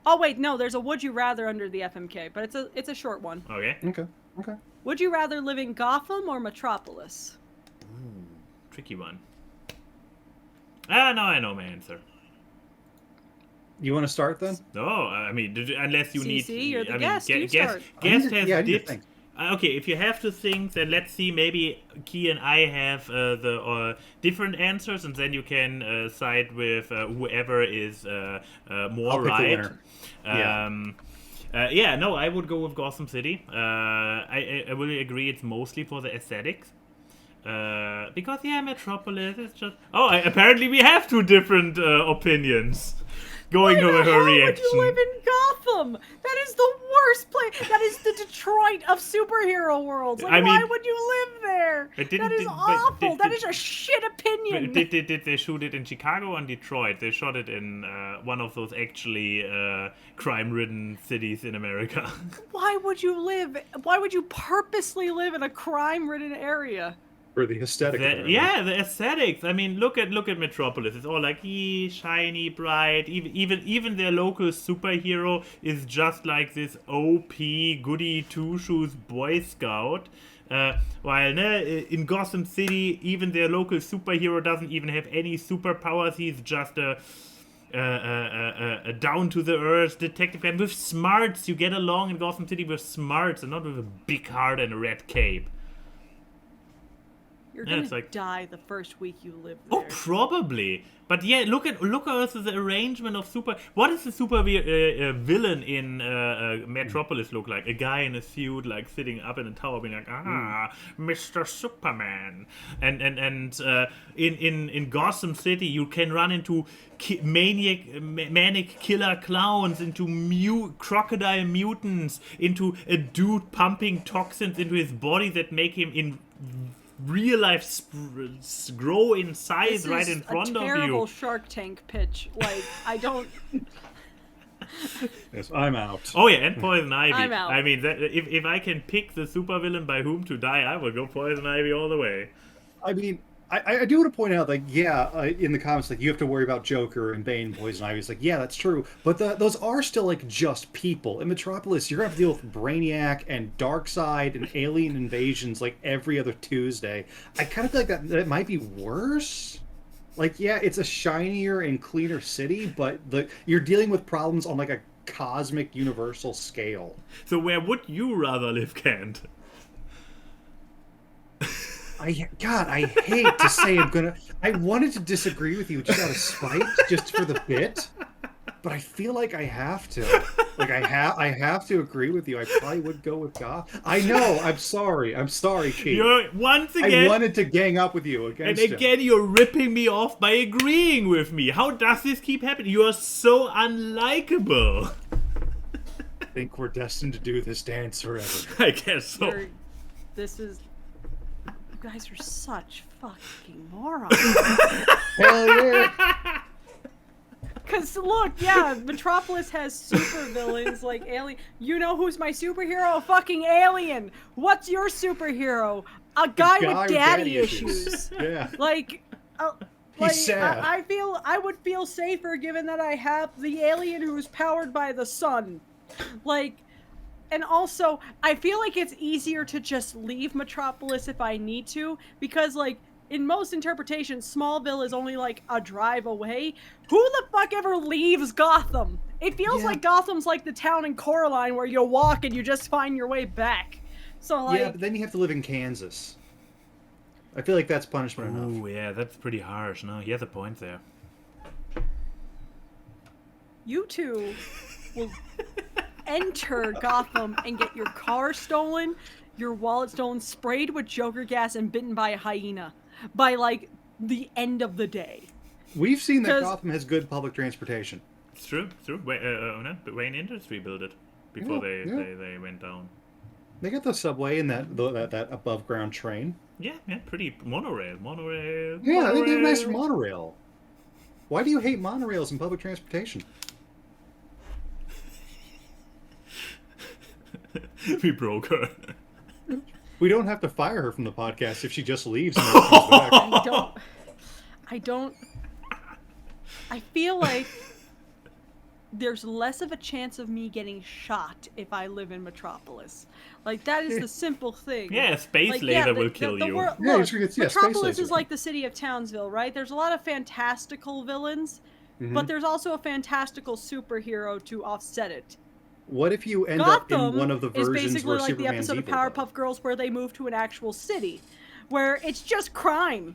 Oh wait, no, there's a would you rather under the FMK, but it's a short one. Okay. Would you rather live in Gotham or Metropolis? Ooh, tricky one. No, I know my answer. You want to start then? No, I mean, unless you need. You're the guest. You start. Guest has okay, if you have to think, then let's see. Maybe Key and I have the different answers, and then you can side with whoever is more right. No, I would go with Gotham City. I really agree. It's mostly for the aesthetics. Because Metropolis is just. Apparently we have two different opinions. Going over her reaction. Why would you live in Gotham? That is the worst place. That is the Detroit of superhero worlds. Like, why would you live there? That is awful. That is a shit opinion. Did they shoot it in Chicago or in Detroit? They shot it in one of those actually crime-ridden cities in America. Why would you purposely live in a crime-ridden area? For the aesthetic. The aesthetics. I mean, look at Metropolis. It's all like shiny, bright. Even their local superhero is just like this OP goody two shoes Boy Scout. While in Gotham City, even their local superhero doesn't even have any superpowers. He's just a down to the earth detective. And with smarts, you get along in Gotham City with smarts, and not with a big heart and a red cape. You're gonna die the first week you live there. Oh, probably. But yeah, look at also the arrangement of super. What does the super villain in Metropolis look like? A guy in a suit, like sitting up in a tower, being like, Mr. Superman. And in Gotham City, you can run into manic killer clowns, into crocodile mutants, into a dude pumping toxins into his body that make him in real life grow in size right in front of you. This is a terrible Shark Tank pitch. Like, I don't. Yes, I'm out. Oh yeah, and Poison Ivy. I'm out. I mean, if I can pick the supervillain by whom to die, I would go Poison Ivy all the way. I mean, I do want to point out, like, in the comics, like, you have to worry about Joker and Bane and Poison Ivy. It's like, yeah, that's true. But those are still, like, just people. In Metropolis, you're going to have to deal with Brainiac and Darkseid and alien invasions, like, every other Tuesday. I kind of feel like that might be worse. Like, yeah, it's a shinier and cleaner city, but you're dealing with problems on like a cosmic universal scale. So where would you rather live, Kent? I hate to say I wanted to disagree with you just out of spite, just for the bit, but I feel like I have to. Like I have to agree with you. I probably would go with Goth. I know. I'm sorry, Keith. You're once again. I wanted to gang up with you against And again, you're ripping me off by agreeing with me. How does this keep happening? You are so unlikable. I think we're destined to do this dance forever. I guess so. You guys are such fucking morons. Hell yeah. Because look, yeah, Metropolis has supervillains like Alien. You know who's my superhero? A fucking alien. What's your superhero? A guy with daddy issues. Yeah. Like, He's sad. I would feel safer given that I have the alien who's powered by the sun. Like, and also, I feel like it's easier to just leave Metropolis if I need to, because, like, in most interpretations, Smallville is only, like, a drive away. Who the fuck ever leaves Gotham? It feels like Gotham's like the town in Coraline where you walk and you just find your way back. So, like... Yeah, but then you have to live in Kansas. I feel like that's punishment enough. Oh, yeah, that's pretty harsh. No, he has a point there. You two will enter Gotham and get your car stolen, your wallet stolen, sprayed with Joker gas, and bitten by a hyena by, like, the end of the day. We've seen that Gotham has good public transportation. It's true. But Wayne Industry built it before they went down. They got the subway and that above ground train. Yeah, pretty monorail. Yeah, I think they have a nice monorail. Why do you hate monorails in public transportation? We broke her. We don't have to fire her from the podcast if she just leaves and never comes back. I feel like there's less of a chance of me getting shot if I live in Metropolis. Like, that is the simple thing. Yeah, space laser will kill you. Metropolis is like the city of Townsville, right? There's a lot of fantastical villains, but there's also a fantastical superhero to offset it. What if you end up in one of the versions is basically where like Superman's the episode evil, of Powerpuff Girls where they move to an actual city, where it's just crime.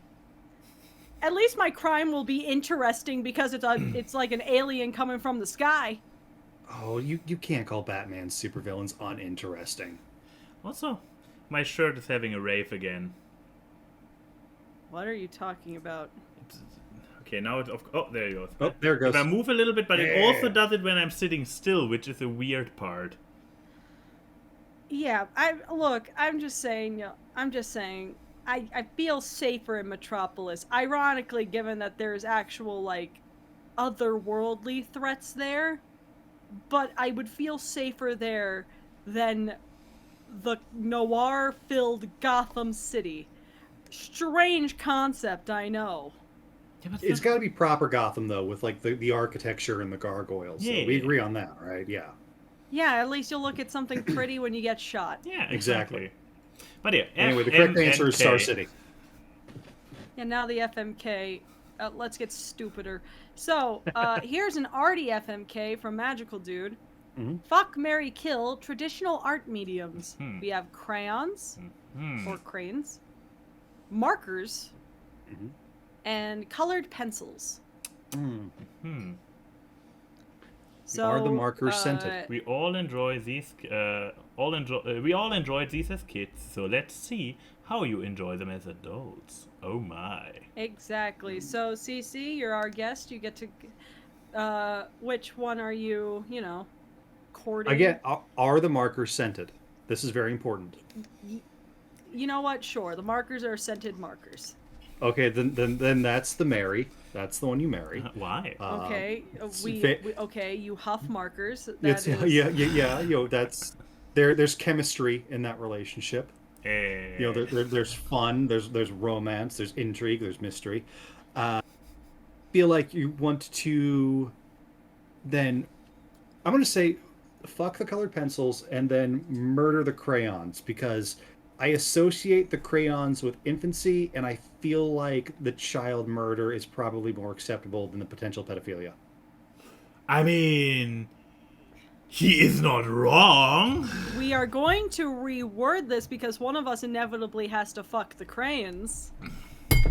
At least my crime will be interesting because it's like an alien coming from the sky. Oh, you can't call Batman's supervillains uninteresting. Also, my shirt is having a rave again. What are you talking about? Okay, now it's there you go. Oh, there it goes. If I move a little bit, but it also does it when I'm sitting still, which is a weird part. Yeah, I'm just saying, I feel safer in Metropolis. Ironically, given that there's actual, like, otherworldly threats there, but I would feel safer there than the noir-filled Gotham City. Strange concept, I know. Yeah, it's got to be proper Gotham, though, with, like, the architecture and the gargoyles. So we agree on that, right? Yeah. Yeah, at least you'll look at something pretty when you get shot. Yeah, exactly. But yeah, anyway, the correct answer is Star City. And now the FMK. Let's get stupider. So, here's an arty FMK from Magical Dude. Fuck, marry, kill traditional art mediums. We have crayons, or cranes, markers, and colored pencils. So, are the markers scented? We all enjoy these. We all enjoyed these as kids. So let's see how you enjoy them as adults. Oh my! Exactly. So CC, you're our guest. You get to. Which one are you? Courting? Again, are the markers scented? This is very important. You know what? Sure, the markers are scented markers. Okay, then that's the marry. That's the one you marry. Why? Okay, okay. You huff markers. Yeah. That's there's chemistry in that relationship. There's fun. There's romance. There's intrigue. There's mystery. Feel like you want to. Then, I'm gonna say, fuck the colored pencils and then murder the crayons because I associate the crayons with infancy, and I feel like the child murder is probably more acceptable than the potential pedophilia. I mean, he is not wrong. We are going to reword this because one of us inevitably has to fuck the crayons.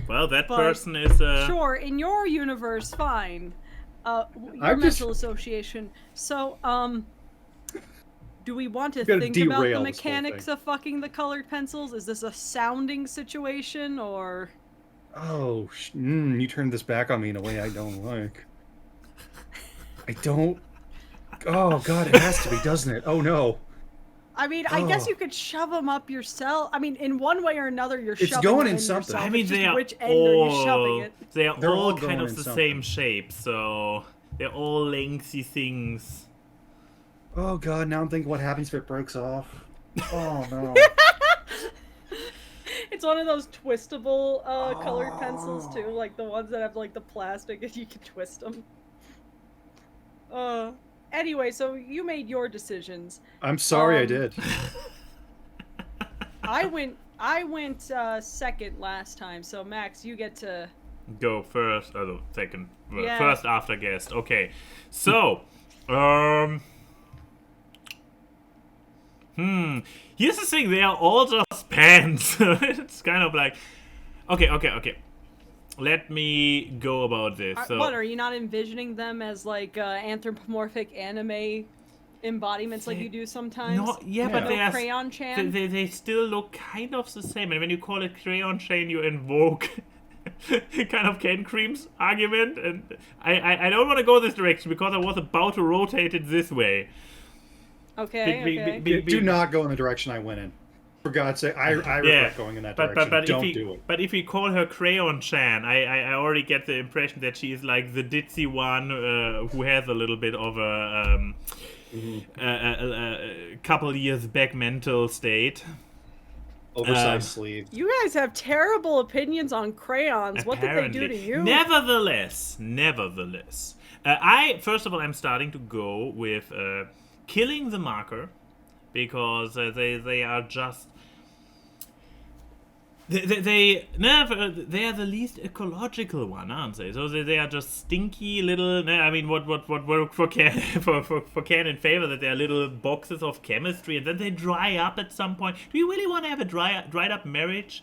Well, that But person is sure, in your universe, fine. Your I'm just- mental association. So, do we want to gotta think about the derail this whole mechanics thing. of fucking the colored pencils? Is this a sounding situation, or... Oh, you turned this back on me in a way I don't like. I don't... Oh, God, it has to be, doesn't it? Oh, no. I mean, I guess Oh. you could shove them up yourself. I mean, in one way or another, you're It's shoving going them in in something. yourself. I mean, It's just they are which end are you shoving all it? they're They're all all kind going of in the something. same shape, so they're all lengthy things. Oh, God, now I'm thinking what happens if it breaks off. Oh, no. It's one of those twistable colored pencils too, like the ones that have like the plastic and you can twist them. Anyway, so you made your decisions. I'm sorry I Um, did. I went second last time, so Max, you get to. Go first, second, Yeah. first after guest. Okay, so, here's the thing: they are all just pants. It's kind of like, okay. Let me go about this. So, What are you not envisioning them as like anthropomorphic anime embodiments like you do sometimes? no, yeah, but Yeah. they are Crayon Chan. they still look kind of the same. And when you call it Crayon Chain, you invoke kind of Ken Cream's argument. And I don't want to go this direction because I was about to rotate it this way. Okay. Do not go in the direction I went in. For God's sake, I regret going in that direction. Don't do it. But if we call her Crayon Chan, I already get the impression that she is like the ditzy one who has a little bit of a couple years back mental state. Oversized sleeve. You guys have terrible opinions on crayons. What did they do to you? Nevertheless, first of all, I'm starting to go with killing the marker because they are just they are the least ecological one, aren't they? So they are just stinky little. I mean, what worked for Ken in favor that they are little boxes of chemistry, and then they dry up at some point. Do you really want to have a dried up marriage?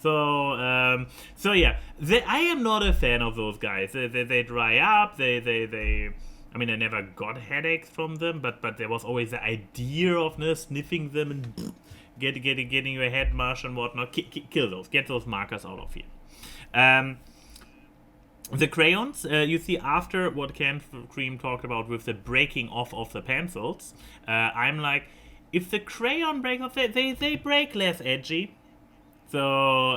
So yeah, I am not a fan of those guys. They dry up. I mean, I never got headaches from them, but there was always the idea of sniffing them and getting your head mush and whatnot. Kill those. Get those markers out of here. The crayons, you see, after what Ken Cream talked about with the breaking off of the pencils, I'm like, if the crayon breaks off, they break less edgy. So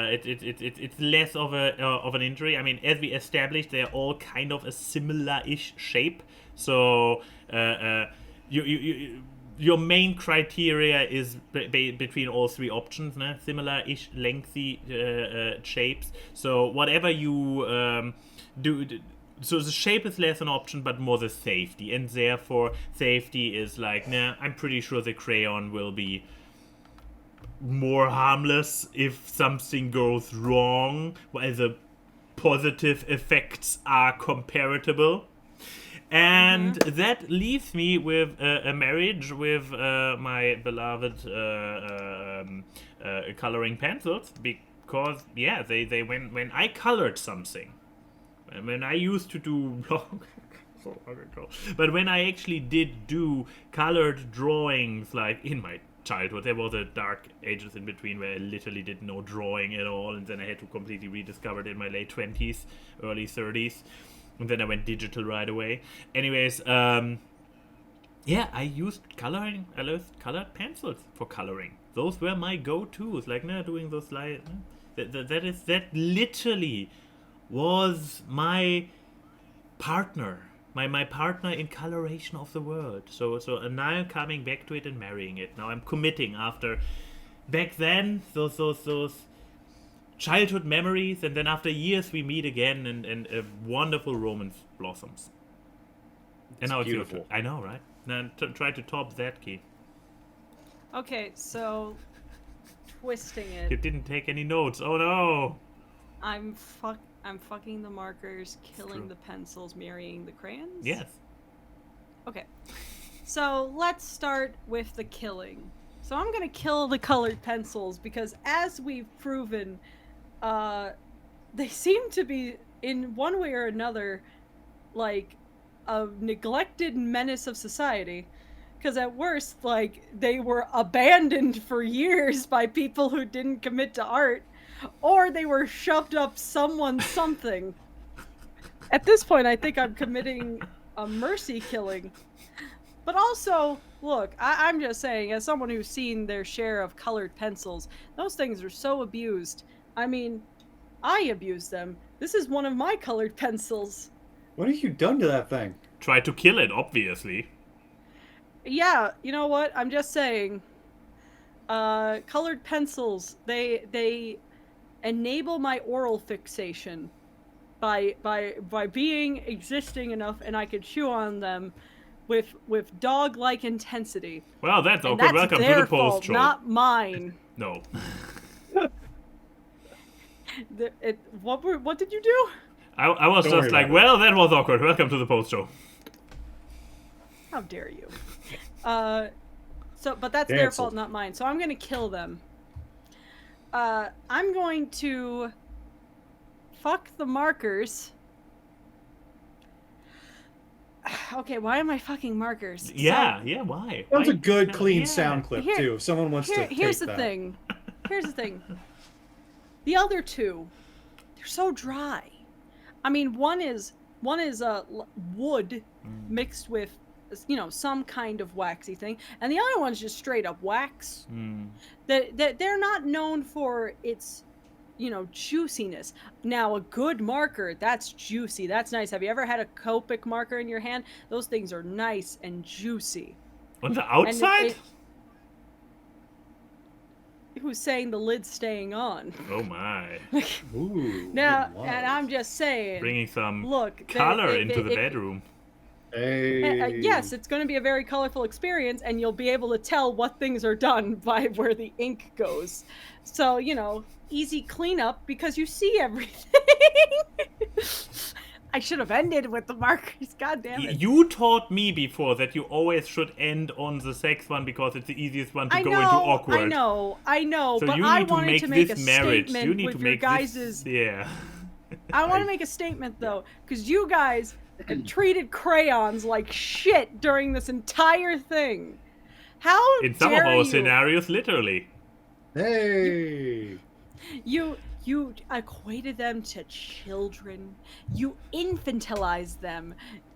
it's less of an injury. I mean, as we established, they're all kind of a similar-ish shape. So your main criteria is between all three options, similar-ish lengthy shapes. So whatever you do. So the shape is less an option, but more the safety, and therefore safety is like, I'm pretty sure the crayon will be more harmless if something goes wrong, while the positive effects are comparable. And that leaves me with a marriage with my beloved coloring pencils, because they when I colored something, when I used to do so long ago, but when I actually did do colored drawings, like in my childhood, there was a dark ages in between where I literally did no drawing at all, and then I had to completely rediscover it in my late 20s, early 30s, and then I went digital right away. Anyways, I used colored pencils for coloring. Those were my go-tos, like doing those that literally was my partner. My partner in coloration of the world. So now I'm coming back to it and marrying it. Now I'm committing after back then those childhood memories, and then after years we meet again and a wonderful romance blossoms. And now it's beautiful. your turn. I know, right? Now try to top that, Key. Okay, so twisting You it. didn't take any notes. Oh no. I'm fucking the markers, killing true. the pencils, marrying the crayons? Yes. Okay. So let's start with the killing. So I'm gonna kill the colored pencils because as we've proven, they seem to be, in one way or another, like a neglected menace of society. Because at worst, like, they were abandoned for years by people who didn't commit to art, or they were shoved up someone's something. At this point, I think I'm committing a mercy killing. But also, look, I'm just saying, as someone who's seen their share of colored pencils, those things are so abused. I mean, I abuse them. This is one of my colored pencils. What have you done to that thing? Try to kill it, obviously. Yeah, you know what? I'm just saying. Colored pencils, they enable my oral fixation by being existing enough, and I could chew on them with dog-like intensity. Well, that's And awkward. that's Welcome their to the post fault, show. not mine. No. What did you do? I was Don't just worry like, about it. well, that was awkward. Welcome to the post show. How dare you? But that's their Cancelled. fault, not mine. So I'm gonna kill them. I'm going to fuck the markers. Okay, why am I fucking markers? Yeah, yeah, why? That was Why- a good, clean yeah. sound clip, Here- too. If someone wants to Here's take the that. thing. Here's the thing. The other two, they're so dry. I mean, one is wood mixed with, some kind of waxy thing, and the other one's just straight up wax. They're not known for its, juiciness. Now, a good marker, that's juicy. That's nice. Have you ever had a Copic marker in your hand? Those things are nice and juicy. On the outside? Who's saying the lid's staying on? Oh my. Ooh. Now, good and lord. I'm just saying. Bringing some Look, color into the bedroom. Hey. Yes, it's going to be a very colorful experience, and you'll be able to tell what things are done by where the ink goes. So, easy cleanup because you see everything. I should have ended with the markers. God damn it. You taught me before that you always should end on the sex one because it's the easiest one to go into awkward. I know, So but you I need to wanted make to make this a marriage. statement You need with to your make guys's. this. Yeah. I want to make a statement though, because you guys treated crayons like shit during this entire thing. How In some of dare our you? scenarios, literally. Hey. You equated them to children. You infantilized them.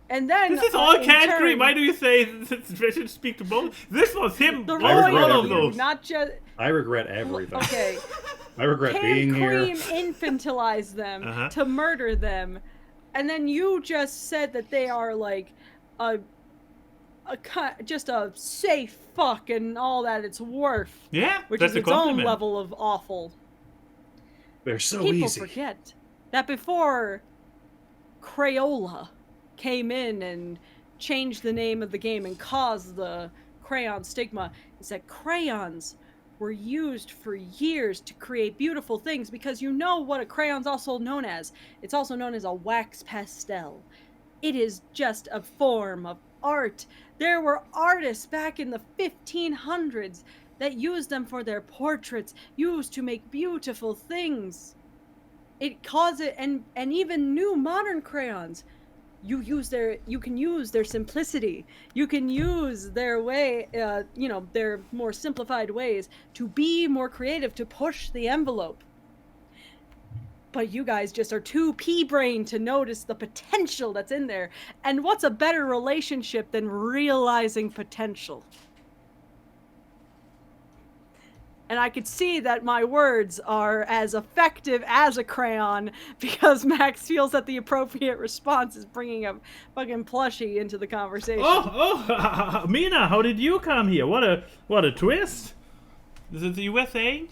And then This is all in Cat turn, Cream. Why do you say I should speak to both? This was him. the all regret royal of everything. those. not just I regret everything. okay. I regret being Can here. Cream infantilized them Uh-huh. to murder them, and then you just said that they are like just a safe fuck and all that it's worth, Yeah, which that's is a its own compliment. level of awful. They're so People easy. forget that before Crayola came in and changed the name of the game and caused the crayon stigma, is that crayons were used for years to create beautiful things, because you know what a crayon's also known as. It's also known as a wax pastel. It is just a form of art. There were artists back in the 1500s that used them for their portraits, used to make beautiful things. It caused it, and even new modern crayons, you can use their simplicity. You can use their way, their more simplified ways to be more creative, to push the envelope. But you guys just are too pea-brained to notice the potential that's in there. And what's a better relationship than realizing potential? And I could see that my words are as effective as a crayon because Max feels that the appropriate response is bringing a fucking plushie into the conversation. Oh, Mina, how did you come here? What a twist! Is it the USA?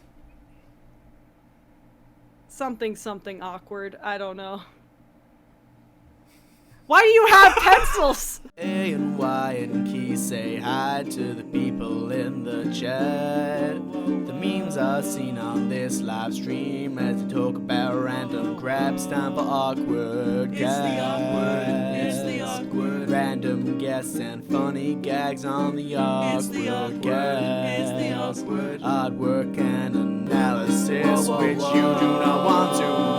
Something awkward. I don't know. Why do you have pencils? A and Y and Key say hi to the people in the chat. The memes us seen on this live stream as we talk about random grabs. Time for awkward guests. It's the awkward. Random guests and funny gags on the awkward guests. It's the awkward. Artwork and analysis which you do not want to